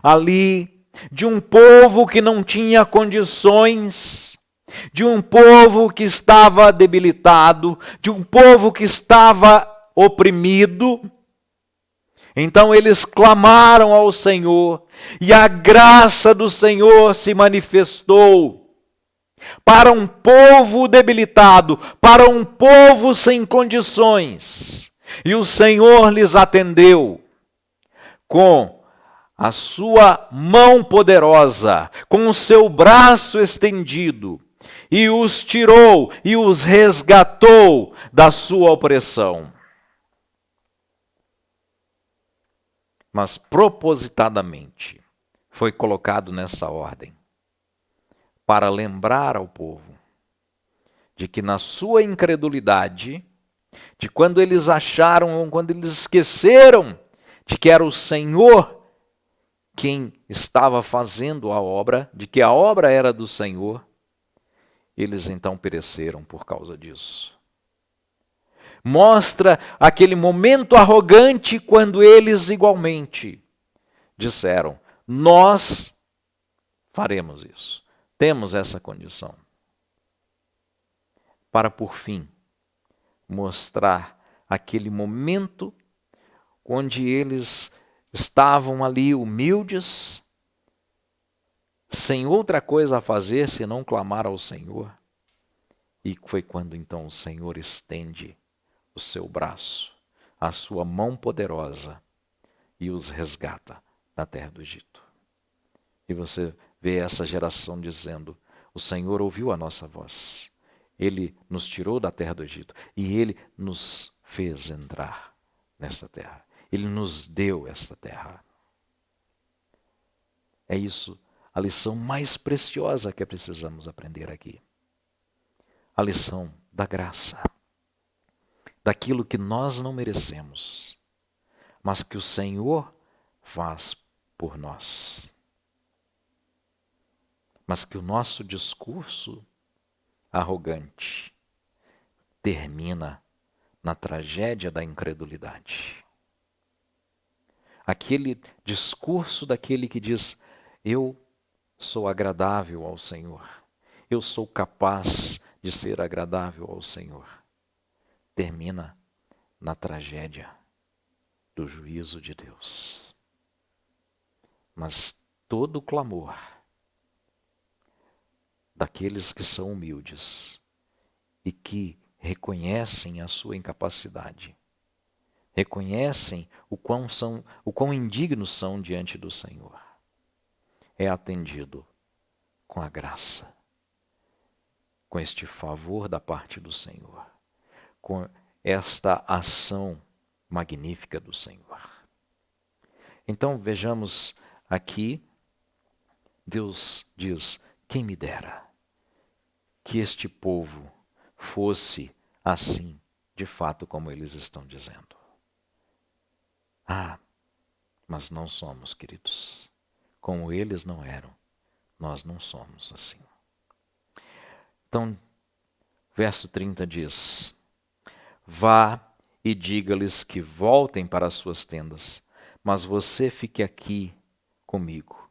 ali, de um povo que não tinha condições, de um povo que estava debilitado, de um povo que estava oprimido. Então eles clamaram ao Senhor, e a graça do Senhor se manifestou para um povo debilitado, para um povo sem condições. E o Senhor lhes atendeu com a sua mão poderosa, com o seu braço estendido, e os tirou e os resgatou da sua opressão. Mas propositadamente foi colocado nessa ordem para lembrar ao povo de que na sua incredulidade, de quando eles acharam, ou quando eles esqueceram de que era o Senhor quem estava fazendo a obra, de que a obra era do Senhor, eles então pereceram por causa disso. Mostra aquele momento arrogante quando eles igualmente disseram: nós faremos isso, temos essa condição. Para por fim mostrar aquele momento onde eles estavam ali humildes, sem outra coisa a fazer senão clamar ao Senhor. E foi quando então o Senhor estende o seu braço, a sua mão poderosa, e os resgata da terra do Egito. E você vê essa geração dizendo: o Senhor ouviu a nossa voz, Ele nos tirou da terra do Egito, e Ele nos fez entrar nessa terra. Ele nos deu esta terra. É isso, a lição mais preciosa que precisamos aprender aqui. A lição da graça. Daquilo que nós não merecemos, mas que o Senhor faz por nós. Mas que o nosso discurso arrogante termina na tragédia da incredulidade. Aquele discurso daquele que diz: eu sou agradável ao Senhor, eu sou capaz de ser agradável ao Senhor, termina na tragédia do juízo de Deus. Mas todo o clamor daqueles que são humildes e que reconhecem a sua incapacidade, reconhecem o quão indignos são diante do Senhor, é atendido com a graça, com este favor da parte do Senhor, com esta ação magnífica do Senhor. Então vejamos aqui, Deus diz: quem me dera que este povo fosse assim, de fato, como eles estão dizendo. Mas não somos, queridos. Como eles não eram, nós não somos assim. Então, verso 30 diz: vá e diga-lhes que voltem para as suas tendas, mas você fique aqui comigo,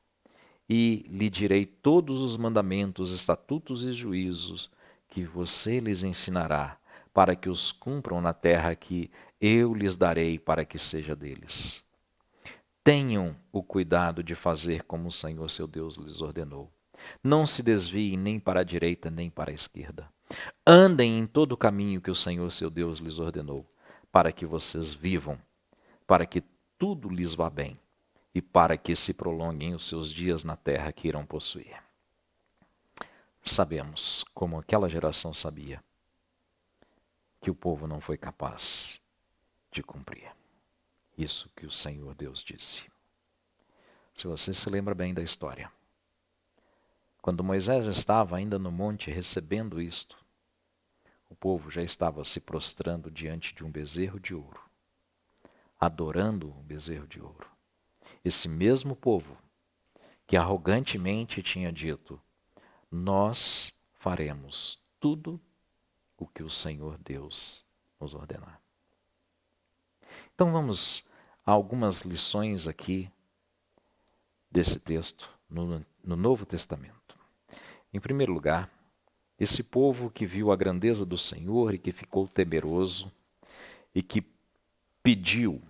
e lhe direi todos os mandamentos, estatutos e juízos que você lhes ensinará, para que os cumpram na terra que eu lhes darei para que seja deles. Tenham o cuidado de fazer como o Senhor seu Deus lhes ordenou. Não se desviem nem para a direita nem para a esquerda. Andem em todo o caminho que o Senhor seu Deus lhes ordenou, para que vocês vivam, para que tudo lhes vá bem e para que se prolonguem os seus dias na terra que irão possuir. Sabemos, como aquela geração sabia, que o povo não foi capaz de cumprir isso que o Senhor Deus disse. Se você se lembra bem da história, quando Moisés estava ainda no monte recebendo isto, o povo já estava se prostrando diante de um bezerro de ouro, adorando o bezerro de ouro. Esse mesmo povo que arrogantemente tinha dito: nós faremos tudo o que o Senhor Deus nos ordenar. Então vamos a algumas lições aqui desse texto no Novo Testamento. Em primeiro lugar, esse povo que viu a grandeza do Senhor e que ficou temeroso e que pediu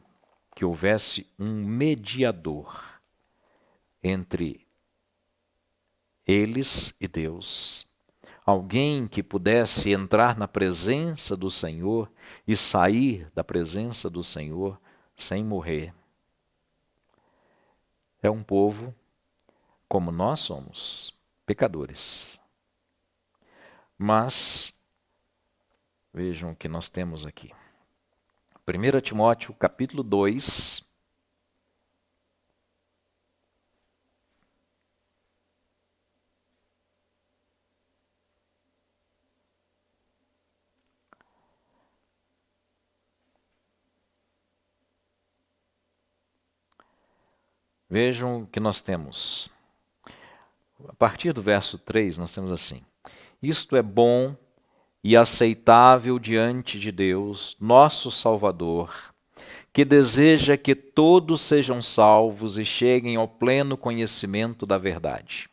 que houvesse um mediador entre eles e Deus, alguém que pudesse entrar na presença do Senhor e sair da presença do Senhor sem morrer. É um povo como nós somos, pecadores. Mas vejam o que nós temos aqui. 1 Timóteo, capítulo 2. Vejam o que nós temos. A partir do verso 3, nós temos assim: isto é bom e aceitável diante de Deus, nosso Salvador, que deseja que todos sejam salvos e cheguem ao pleno conhecimento da verdade.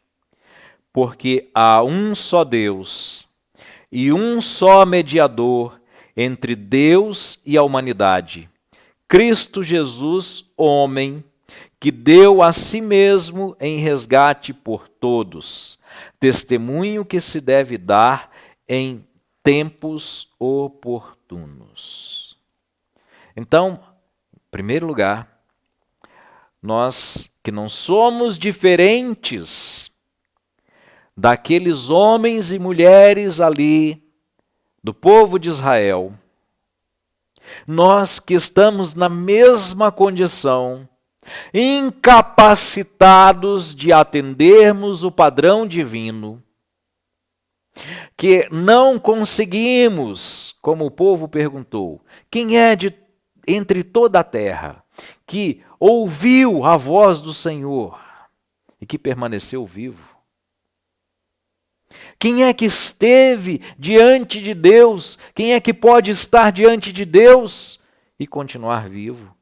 Porque há um só Deus e um só mediador entre Deus e a humanidade, Cristo Jesus, homem, que deu a si mesmo em resgate por todos, testemunho que se deve dar em tempos oportunos. Então, em primeiro lugar, nós que não somos diferentes daqueles homens e mulheres ali do povo de Israel, nós que estamos na mesma condição, incapacitados de atendermos o padrão divino, que não conseguimos, como o povo perguntou, quem é entre toda a terra que ouviu a voz do Senhor e que permaneceu vivo? Quem é que esteve diante de Deus? Quem é que pode estar diante de Deus e continuar vivo?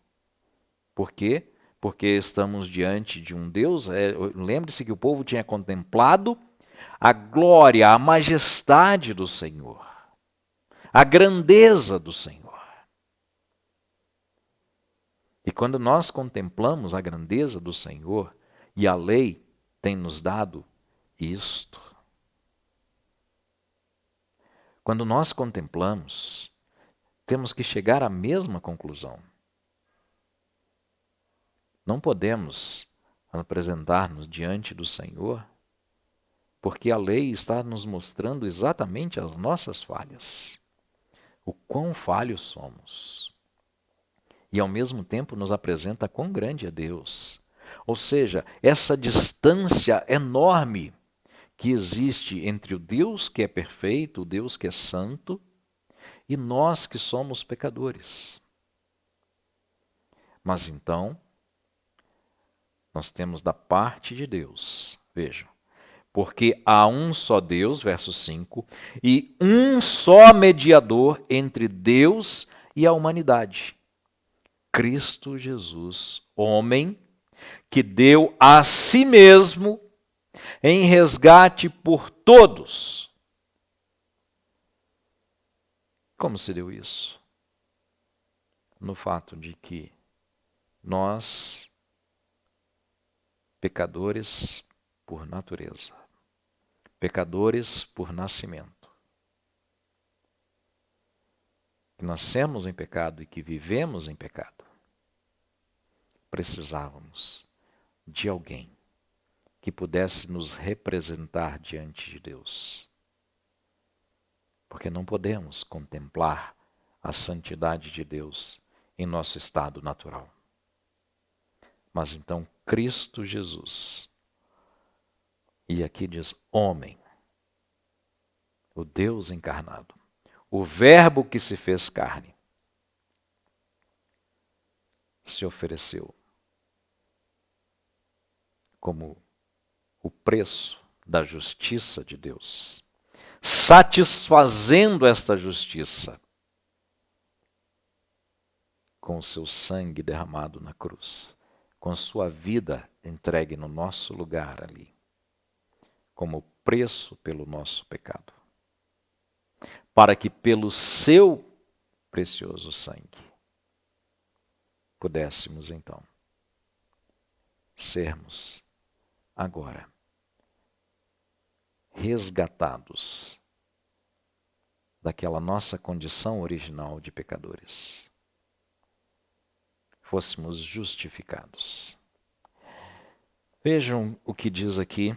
Por quê? Porque estamos diante de um Deus. Lembre-se que o povo tinha contemplado a glória, a majestade do Senhor, a grandeza do Senhor. E quando nós contemplamos a grandeza do Senhor, e a lei tem nos dado isto, quando nós contemplamos, temos que chegar à mesma conclusão. Não podemos apresentar-nos diante do Senhor, porque a lei está nos mostrando exatamente as nossas falhas, o quão falhos somos. E ao mesmo tempo nos apresenta quão grande é Deus. Ou seja, essa distância enorme que existe entre o Deus que é perfeito, o Deus que é santo, e nós que somos pecadores. Mas então, nós temos da parte de Deus, vejam, porque há um só Deus, verso 5, e um só mediador entre Deus e a humanidade, Cristo Jesus, homem, que deu a si mesmo em resgate por todos. Como se deu isso? No fato de que nós, pecadores por natureza, pecadores por nascimento, que nascemos em pecado e que vivemos em pecado, precisávamos de alguém que pudesse nos representar diante de Deus. Porque não podemos contemplar a santidade de Deus em nosso estado natural. Mas então Cristo Jesus, e aqui diz homem, o Deus encarnado, o Verbo que se fez carne, se ofereceu como o preço da justiça de Deus, satisfazendo esta justiça com o seu sangue derramado na cruz, com a sua vida entregue no nosso lugar ali, como preço pelo nosso pecado, para que pelo seu precioso sangue pudéssemos então sermos agora resgatados daquela nossa condição original de pecadores. Fôssemos justificados. Vejam o que diz aqui.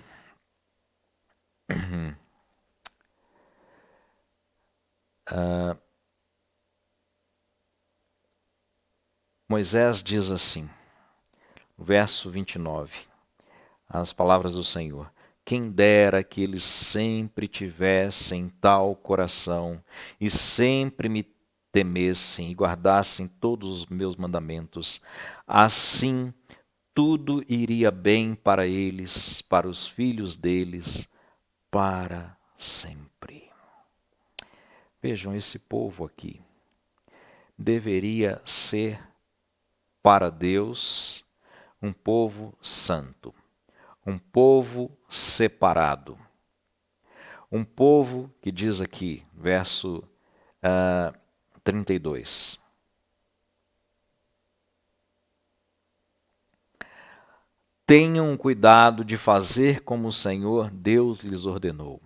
Moisés diz assim, verso 29, as palavras do Senhor: quem dera que eles sempre tivessem tal coração e sempre me temessem e guardassem todos os meus mandamentos. Assim, tudo iria bem para eles, para os filhos deles, para sempre. Vejam, esse povo aqui deveria ser para Deus um povo santo, um povo separado, um povo que diz aqui, verso 32. Tenham cuidado de fazer como o Senhor Deus lhes ordenou.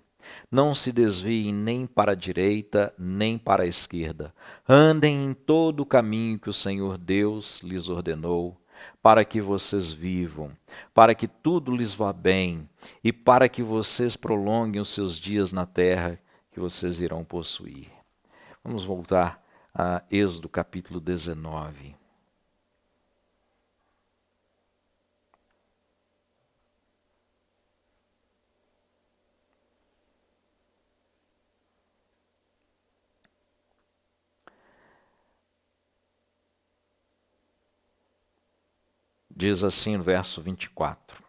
Não se desviem nem para a direita, nem para a esquerda. Andem em todo o caminho que o Senhor Deus lhes ordenou, para que vocês vivam, para que tudo lhes vá bem, e para que vocês prolonguem os seus dias na terra que vocês irão possuir. Vamos voltar a Êxodo capítulo 19. Diz assim no verso 24: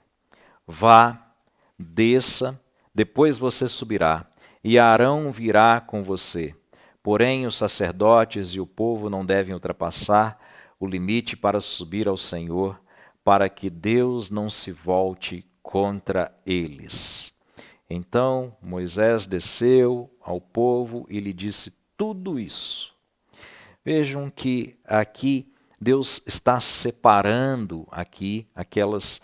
Vá, desça, depois você subirá, e Arão virá com você. Porém, os sacerdotes e o povo não devem ultrapassar o limite para subir ao Senhor, para que Deus não se volte contra eles. Então Moisés desceu ao povo e lhe disse tudo isso. Vejam que aqui Deus está separando aqui aquelas...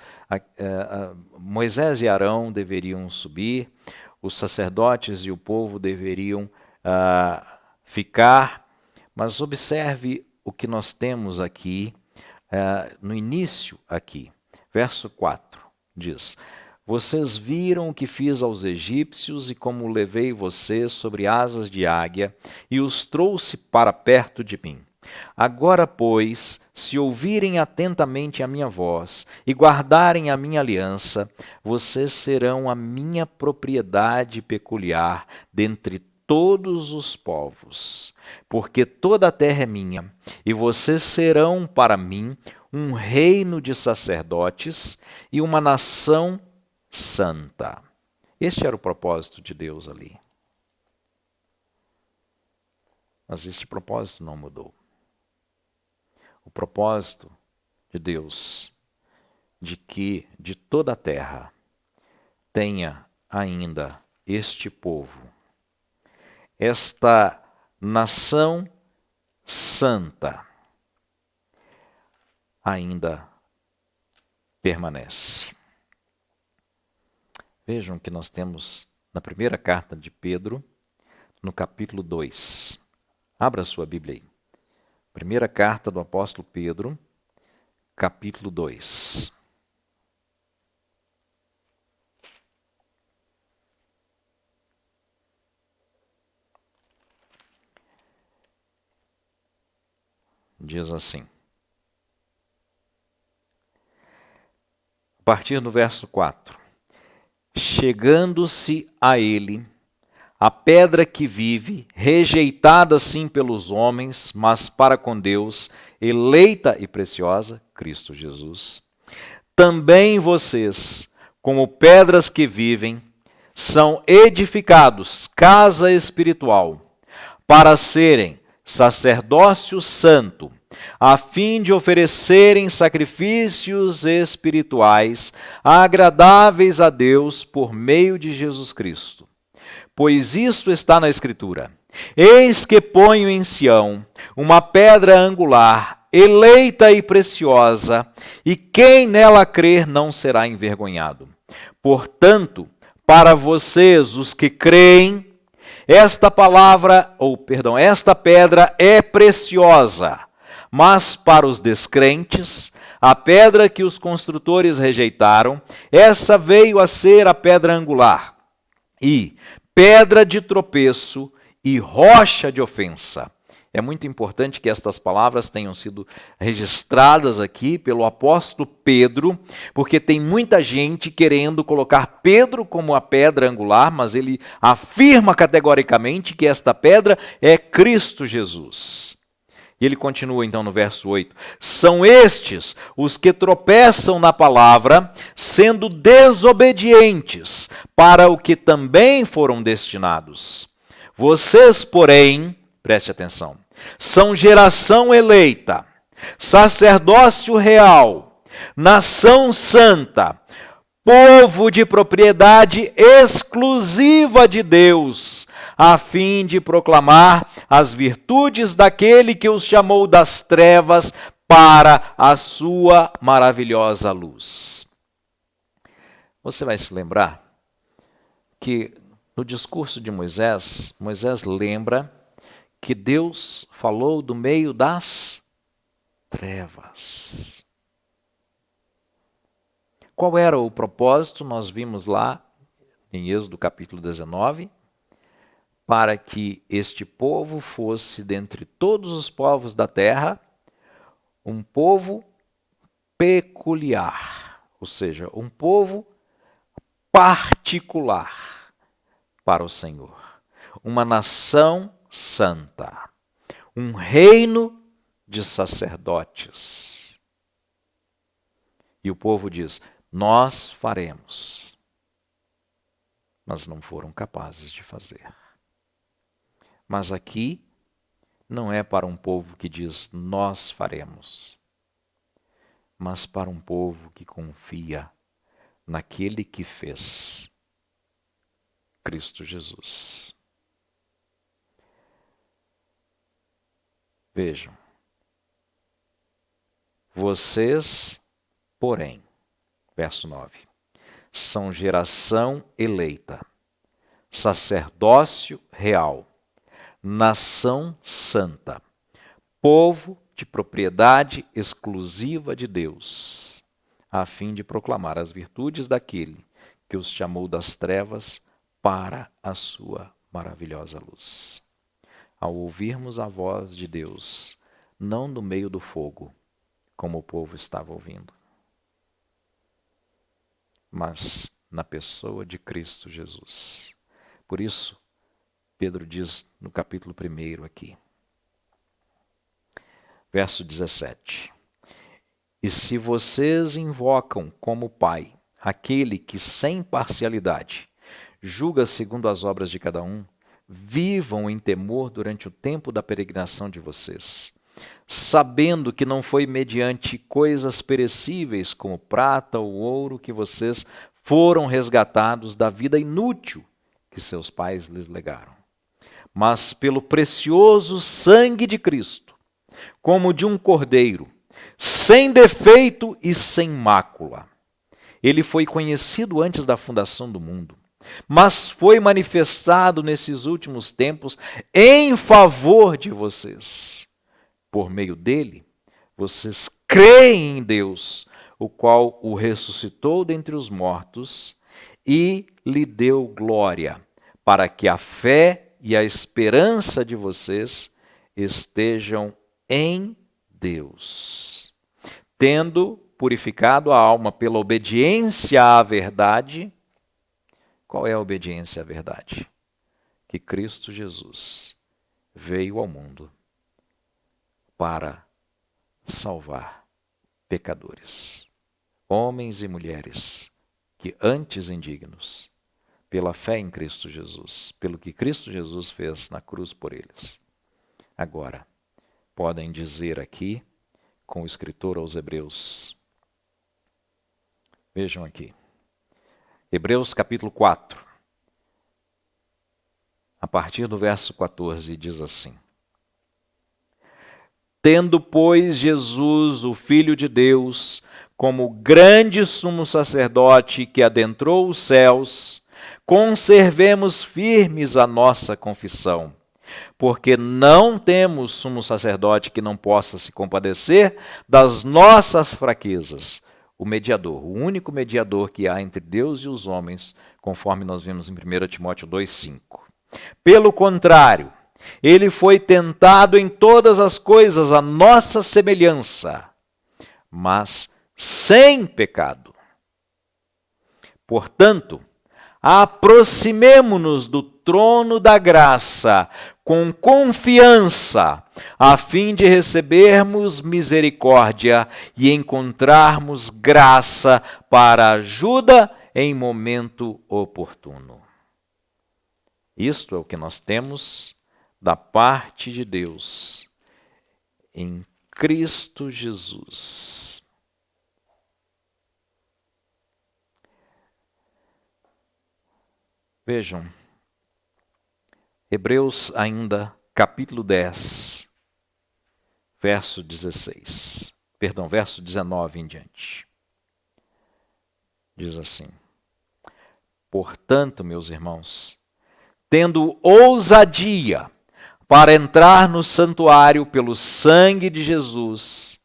Moisés e Arão deveriam subir, os sacerdotes e o povo deveriam ficar, mas observe o que nós temos aqui, no início aqui, verso 4, diz: Vocês viram o que fiz aos egípcios e como levei vocês sobre asas de águia e os trouxe para perto de mim. Agora, pois, se ouvirem atentamente a minha voz e guardarem a minha aliança, vocês serão a minha propriedade peculiar dentre todos os povos, porque toda a terra é minha, e vocês serão para mim um reino de sacerdotes e uma nação santa. Este era o propósito de Deus ali. Mas este propósito não mudou. O propósito de Deus, de que de toda a terra tenha ainda este povo, esta nação santa, ainda permanece. Vejam que nós temos na primeira carta de Pedro, no capítulo 2. Abra sua Bíblia aí. Primeira carta do apóstolo Pedro, capítulo 2. Diz assim, a partir do verso 4. Chegando-se a ele, a pedra que vive, rejeitada sim pelos homens, mas para com Deus, eleita e preciosa, Cristo Jesus. Também vocês, como pedras que vivem, são edificados, casa espiritual, para serem sacerdócio santo, a fim de oferecerem sacrifícios espirituais agradáveis a Deus por meio de Jesus Cristo. Pois isto está na Escritura: eis que ponho em Sião uma pedra angular, eleita e preciosa, e quem nela crer não será envergonhado. Portanto, para vocês, os que creem, esta pedra é preciosa, mas para os descrentes, a pedra que os construtores rejeitaram, essa veio a ser a pedra angular, e pedra de tropeço e rocha de ofensa. É muito importante que estas palavras tenham sido registradas aqui pelo apóstolo Pedro, porque tem muita gente querendo colocar Pedro como a pedra angular, mas ele afirma categoricamente que esta pedra é Cristo Jesus. E ele continua então no verso 8. São estes os que tropeçam na palavra, sendo desobedientes para o que também foram destinados. Vocês, porém, preste atenção, são geração eleita, sacerdócio real, nação santa, povo de propriedade exclusiva de Deus, a fim de proclamar as virtudes daquele que os chamou das trevas para a sua maravilhosa luz. Você vai se lembrar que no discurso de Moisés, Moisés lembra que Deus falou do meio das trevas. Qual era o propósito? Nós vimos lá em Êxodo capítulo 19, para que este povo fosse, dentre todos os povos da terra, um povo peculiar, ou seja, um povo particular para o Senhor, uma nação santa, um reino de sacerdotes. E o povo diz: nós faremos, mas não foram capazes de fazer. Mas aqui não é para um povo que diz nós faremos, mas para um povo que confia naquele que fez, Cristo Jesus. Vejam, vocês, porém, verso 9, são geração eleita, sacerdócio real, nação santa, povo de propriedade exclusiva de Deus, a fim de proclamar as virtudes daquele que os chamou das trevas para a sua maravilhosa luz. Ao ouvirmos a voz de Deus, não no meio do fogo, como o povo estava ouvindo, mas na pessoa de Cristo Jesus. Por isso, Pedro diz no capítulo 1 aqui, verso 17: e se vocês invocam como Pai aquele que sem parcialidade julga segundo as obras de cada um, vivam em temor durante o tempo da peregrinação de vocês, sabendo que não foi mediante coisas perecíveis como prata ou ouro que vocês foram resgatados da vida inútil que seus pais lhes legaram, mas pelo precioso sangue de Cristo, como de um cordeiro, sem defeito e sem mácula. Ele foi conhecido antes da fundação do mundo, mas foi manifestado nesses últimos tempos em favor de vocês. Por meio dele, vocês creem em Deus, o qual o ressuscitou dentre os mortos e lhe deu glória, para que a fé e a esperança de vocês estejam em Deus. Tendo purificado a alma pela obediência à verdade. Qual é a obediência à verdade? Que Cristo Jesus veio ao mundo para salvar pecadores, homens e mulheres que antes indignos, pela fé em Cristo Jesus, pelo que Cristo Jesus fez na cruz por eles, agora podem dizer aqui, com o escritor aos Hebreus, vejam aqui, Hebreus capítulo 4, a partir do verso 14, diz assim: Tendo, pois, Jesus, o Filho de Deus, como grande sumo sacerdote que adentrou os céus, conservemos firmes a nossa confissão, porque não temos sumo sacerdote que não possa se compadecer das nossas fraquezas. O mediador, o único mediador que há entre Deus e os homens, conforme nós vimos em 1 Timóteo 2,5. Pelo contrário, ele foi tentado em todas as coisas à nossa semelhança, mas sem pecado. Portanto, aproximemo-nos do trono da graça com confiança, a fim de recebermos misericórdia e encontrarmos graça para ajuda em momento oportuno. Isto é o que nós temos da parte de Deus em Cristo Jesus. Vejam, Hebreus ainda, capítulo 10, verso 16. Perdão, verso 19 em diante. Diz assim: Portanto, meus irmãos, tendo ousadia para entrar no santuário pelo sangue de Jesus,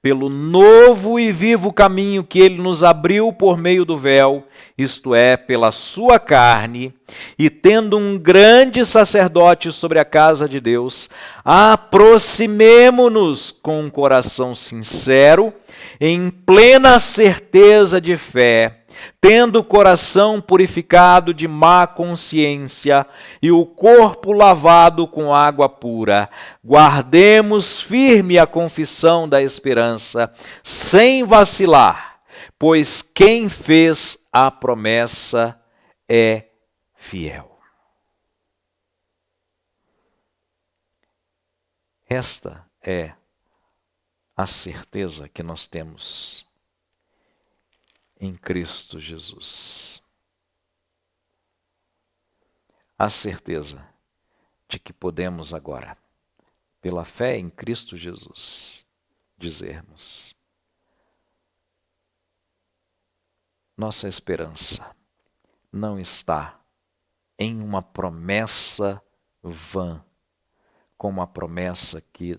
pelo novo e vivo caminho que ele nos abriu por meio do véu, isto é, pela sua carne, e tendo um grande sacerdote sobre a casa de Deus, aproximemo-nos com um coração sincero, em plena certeza de fé, tendo o coração purificado de má consciência e o corpo lavado com água pura, guardemos firme a confissão da esperança, sem vacilar, pois quem fez a promessa é fiel. Esta é a certeza que nós temos em Cristo Jesus. A certeza de que podemos agora, pela fé em Cristo Jesus, dizermos: nossa esperança não está em uma promessa vã, como a promessa que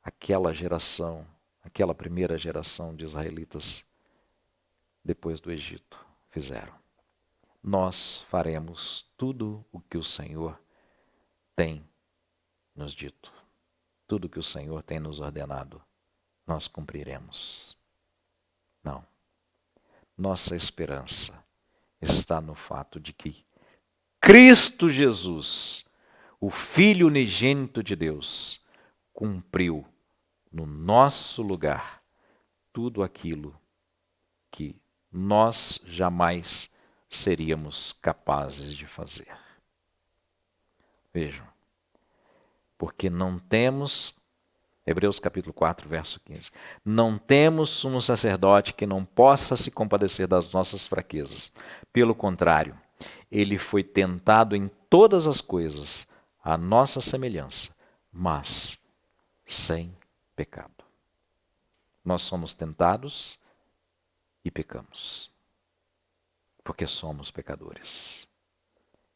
aquela geração, aquela primeira geração de israelitas depois do Egito fizeram. Nós faremos tudo o que o Senhor tem nos dito. Tudo o que o Senhor tem nos ordenado, nós cumpriremos. Não. Nossa esperança está no fato de que Cristo Jesus, o Filho unigênito de Deus, cumpriu no nosso lugar tudo aquilo que nós jamais seríamos capazes de fazer. Vejam, porque não temos, Hebreus capítulo 4, verso 15, não temos sumo sacerdote que não possa se compadecer das nossas fraquezas. Pelo contrário, ele foi tentado em todas as coisas, à nossa semelhança, mas sem pecado. Nós somos tentados e pecamos. porque somos pecadores.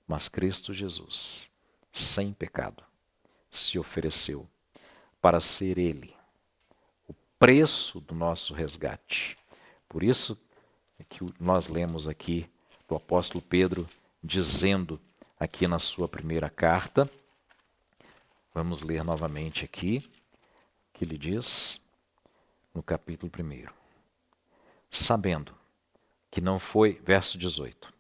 Mas Cristo Jesus, sem pecado, se ofereceu para ser Ele o preço do nosso resgate. Por isso é que nós lemos aqui do apóstolo Pedro dizendo aqui na sua primeira carta, vamos ler novamente aqui, que ele diz no capítulo 1. Sabendo que não foi, verso 18,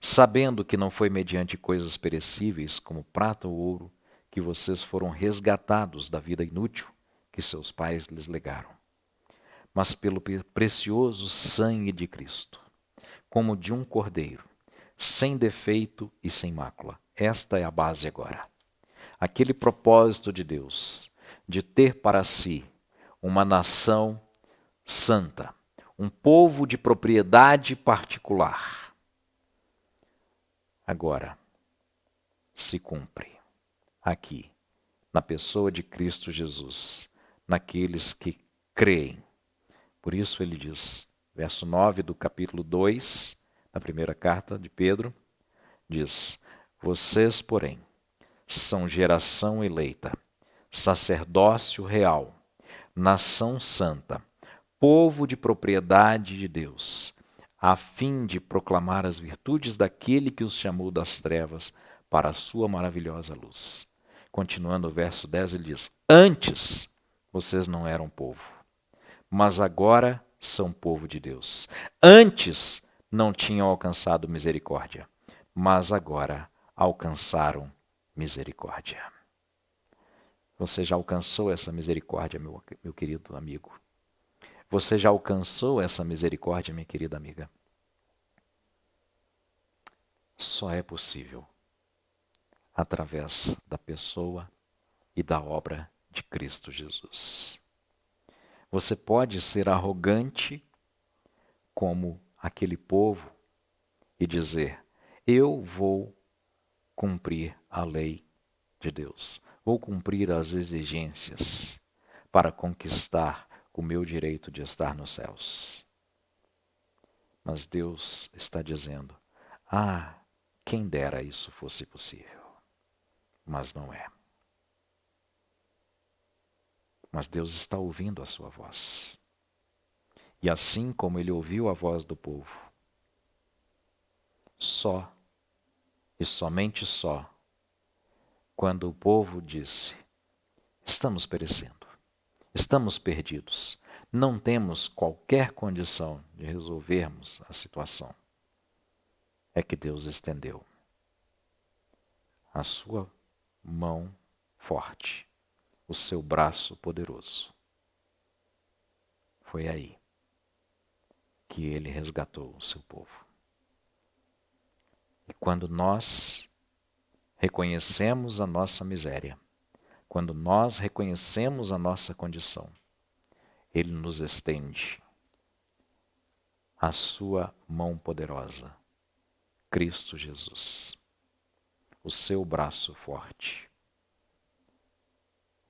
sabendo que não foi mediante coisas perecíveis como prata ou ouro que vocês foram resgatados da vida inútil que seus pais lhes legaram, mas pelo precioso sangue de Cristo, como de um cordeiro, sem defeito e sem mácula. Esta é a base agora. Aquele propósito de Deus de ter para si uma nação santa, um povo de propriedade particular, agora se cumpre aqui, na pessoa de Cristo Jesus, naqueles que creem. Por isso ele diz, verso 9 do capítulo 2, na primeira carta de Pedro, diz: vocês, porém, são geração eleita, sacerdócio real, nação santa, povo de propriedade de Deus, a fim de proclamar as virtudes daquele que os chamou das trevas para a sua maravilhosa luz. Continuando o verso 10, ele diz: antes vocês não eram povo, mas agora são povo de Deus. Antes não tinham alcançado misericórdia, mas agora alcançaram misericórdia. Você já alcançou essa misericórdia, meu querido amigo? Você já alcançou essa misericórdia, minha querida amiga? Só é possível através da pessoa e da obra de Cristo Jesus. Você pode ser arrogante como aquele povo e dizer: eu vou cumprir a lei de Deus, vou cumprir as exigências para conquistar o meu direito de estar nos céus. Mas Deus está dizendo: quem dera isso fosse possível. Mas não é. Mas Deus está ouvindo a sua voz. E assim como ele ouviu a voz do povo, só e somente só, quando o povo disse: estamos perecendo, estamos perdidos, não temos qualquer condição de resolvermos a situação, é que Deus estendeu a sua mão forte, o seu braço poderoso. Foi aí que ele resgatou o seu povo. E quando nós reconhecemos a nossa miséria, quando nós reconhecemos a nossa condição, ele nos estende a sua mão poderosa, Cristo Jesus, o seu braço forte,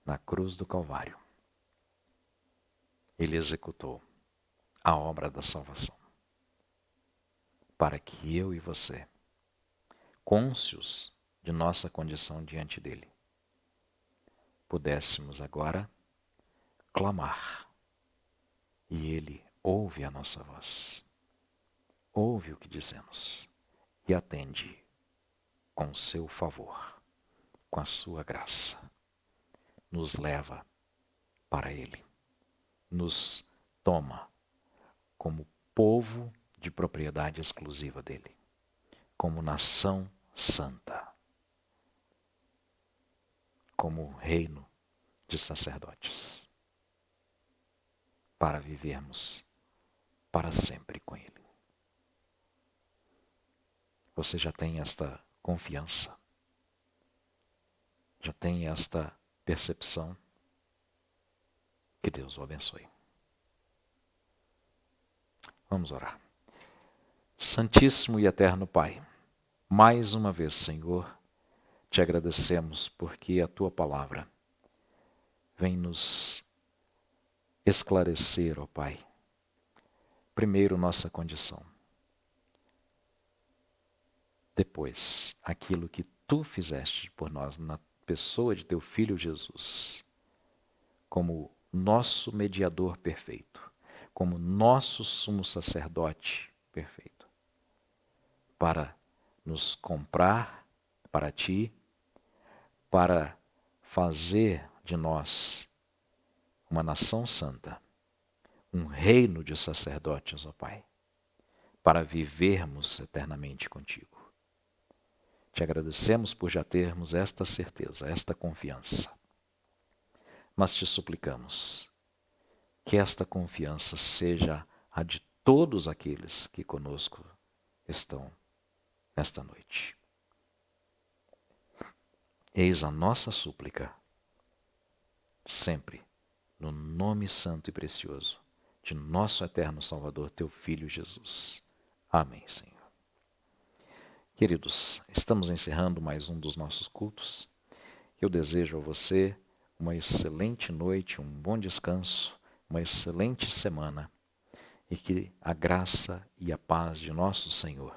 na cruz do Calvário. Ele executou a obra da salvação, para que eu e você, cônscios de nossa condição diante dele, pudéssemos agora clamar. E ele ouve a nossa voz, ouve o que dizemos e atende com o seu favor, com a sua graça. Nos leva para ele, nos toma como povo de propriedade exclusiva dele, como nação santa, como reino de sacerdotes, para vivermos para sempre com ele. Você já tem esta confiança? Já tem esta percepção? Que Deus o abençoe. Vamos orar. Santíssimo e eterno Pai, mais uma vez, Senhor, te agradecemos porque a tua palavra vem nos esclarecer, ó Pai, primeiro nossa condição, depois aquilo que tu fizeste por nós na pessoa de teu Filho Jesus, como nosso mediador perfeito, como nosso sumo sacerdote perfeito, para nos comprar para ti, para fazer de nós uma nação santa, um reino de sacerdotes, ó Pai, para vivermos eternamente contigo. Te agradecemos por já termos esta certeza, esta confiança. Mas te suplicamos que esta confiança seja a de todos aqueles que conosco estão nesta noite. Eis a nossa súplica, sempre, no nome santo e precioso de nosso eterno Salvador, teu Filho Jesus. Amém, Senhor. Queridos, estamos encerrando mais um dos nossos cultos. Eu desejo a você uma excelente noite, um bom descanso, uma excelente semana, e que a graça e a paz de nosso Senhor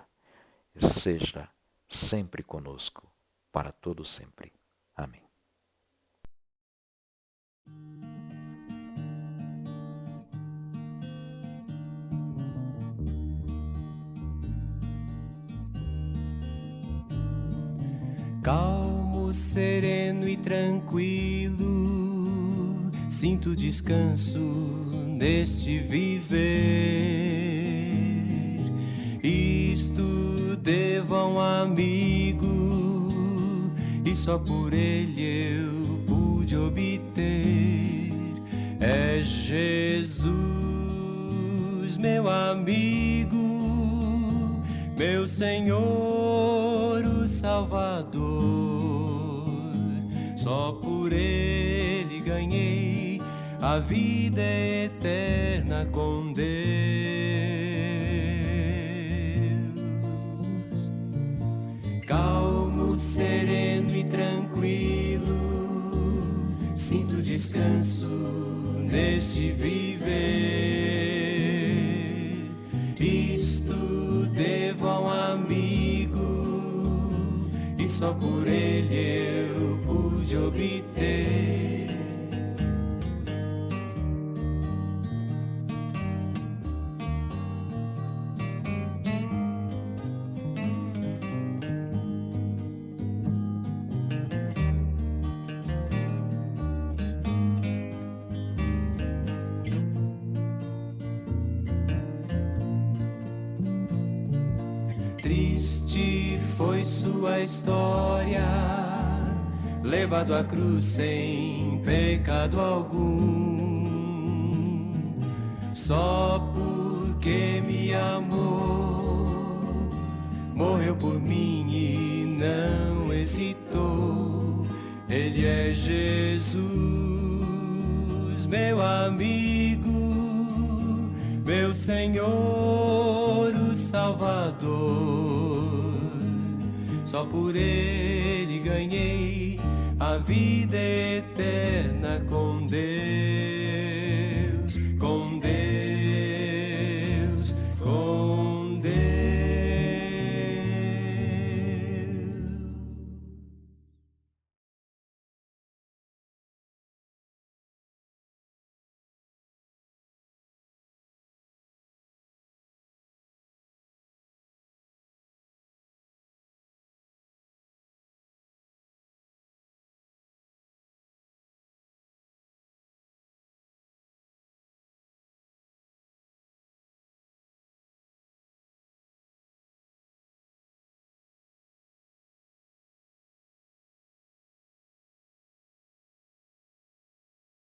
seja sempre conosco, para todo sempre. Amém. Calmo, sereno e tranquilo, sinto descanso neste viver. Isto devo a um amigo, e só por ele eu pude obter. É Jesus, meu amigo, meu Senhor, o Salvador. Só por ele ganhei a vida eterna com Deus. Calmo, sereno e tranquilo, sinto descanso neste viver. Isto devo a um amigo, e só por ele eu pude obter. Triste foi sua história, levado à cruz sem pecado algum. Só porque me amou, morreu por mim e não hesitou. Ele é Jesus, meu amigo, meu Senhor, o Salvador. Só por ele ganhei a vida eterna com Deus.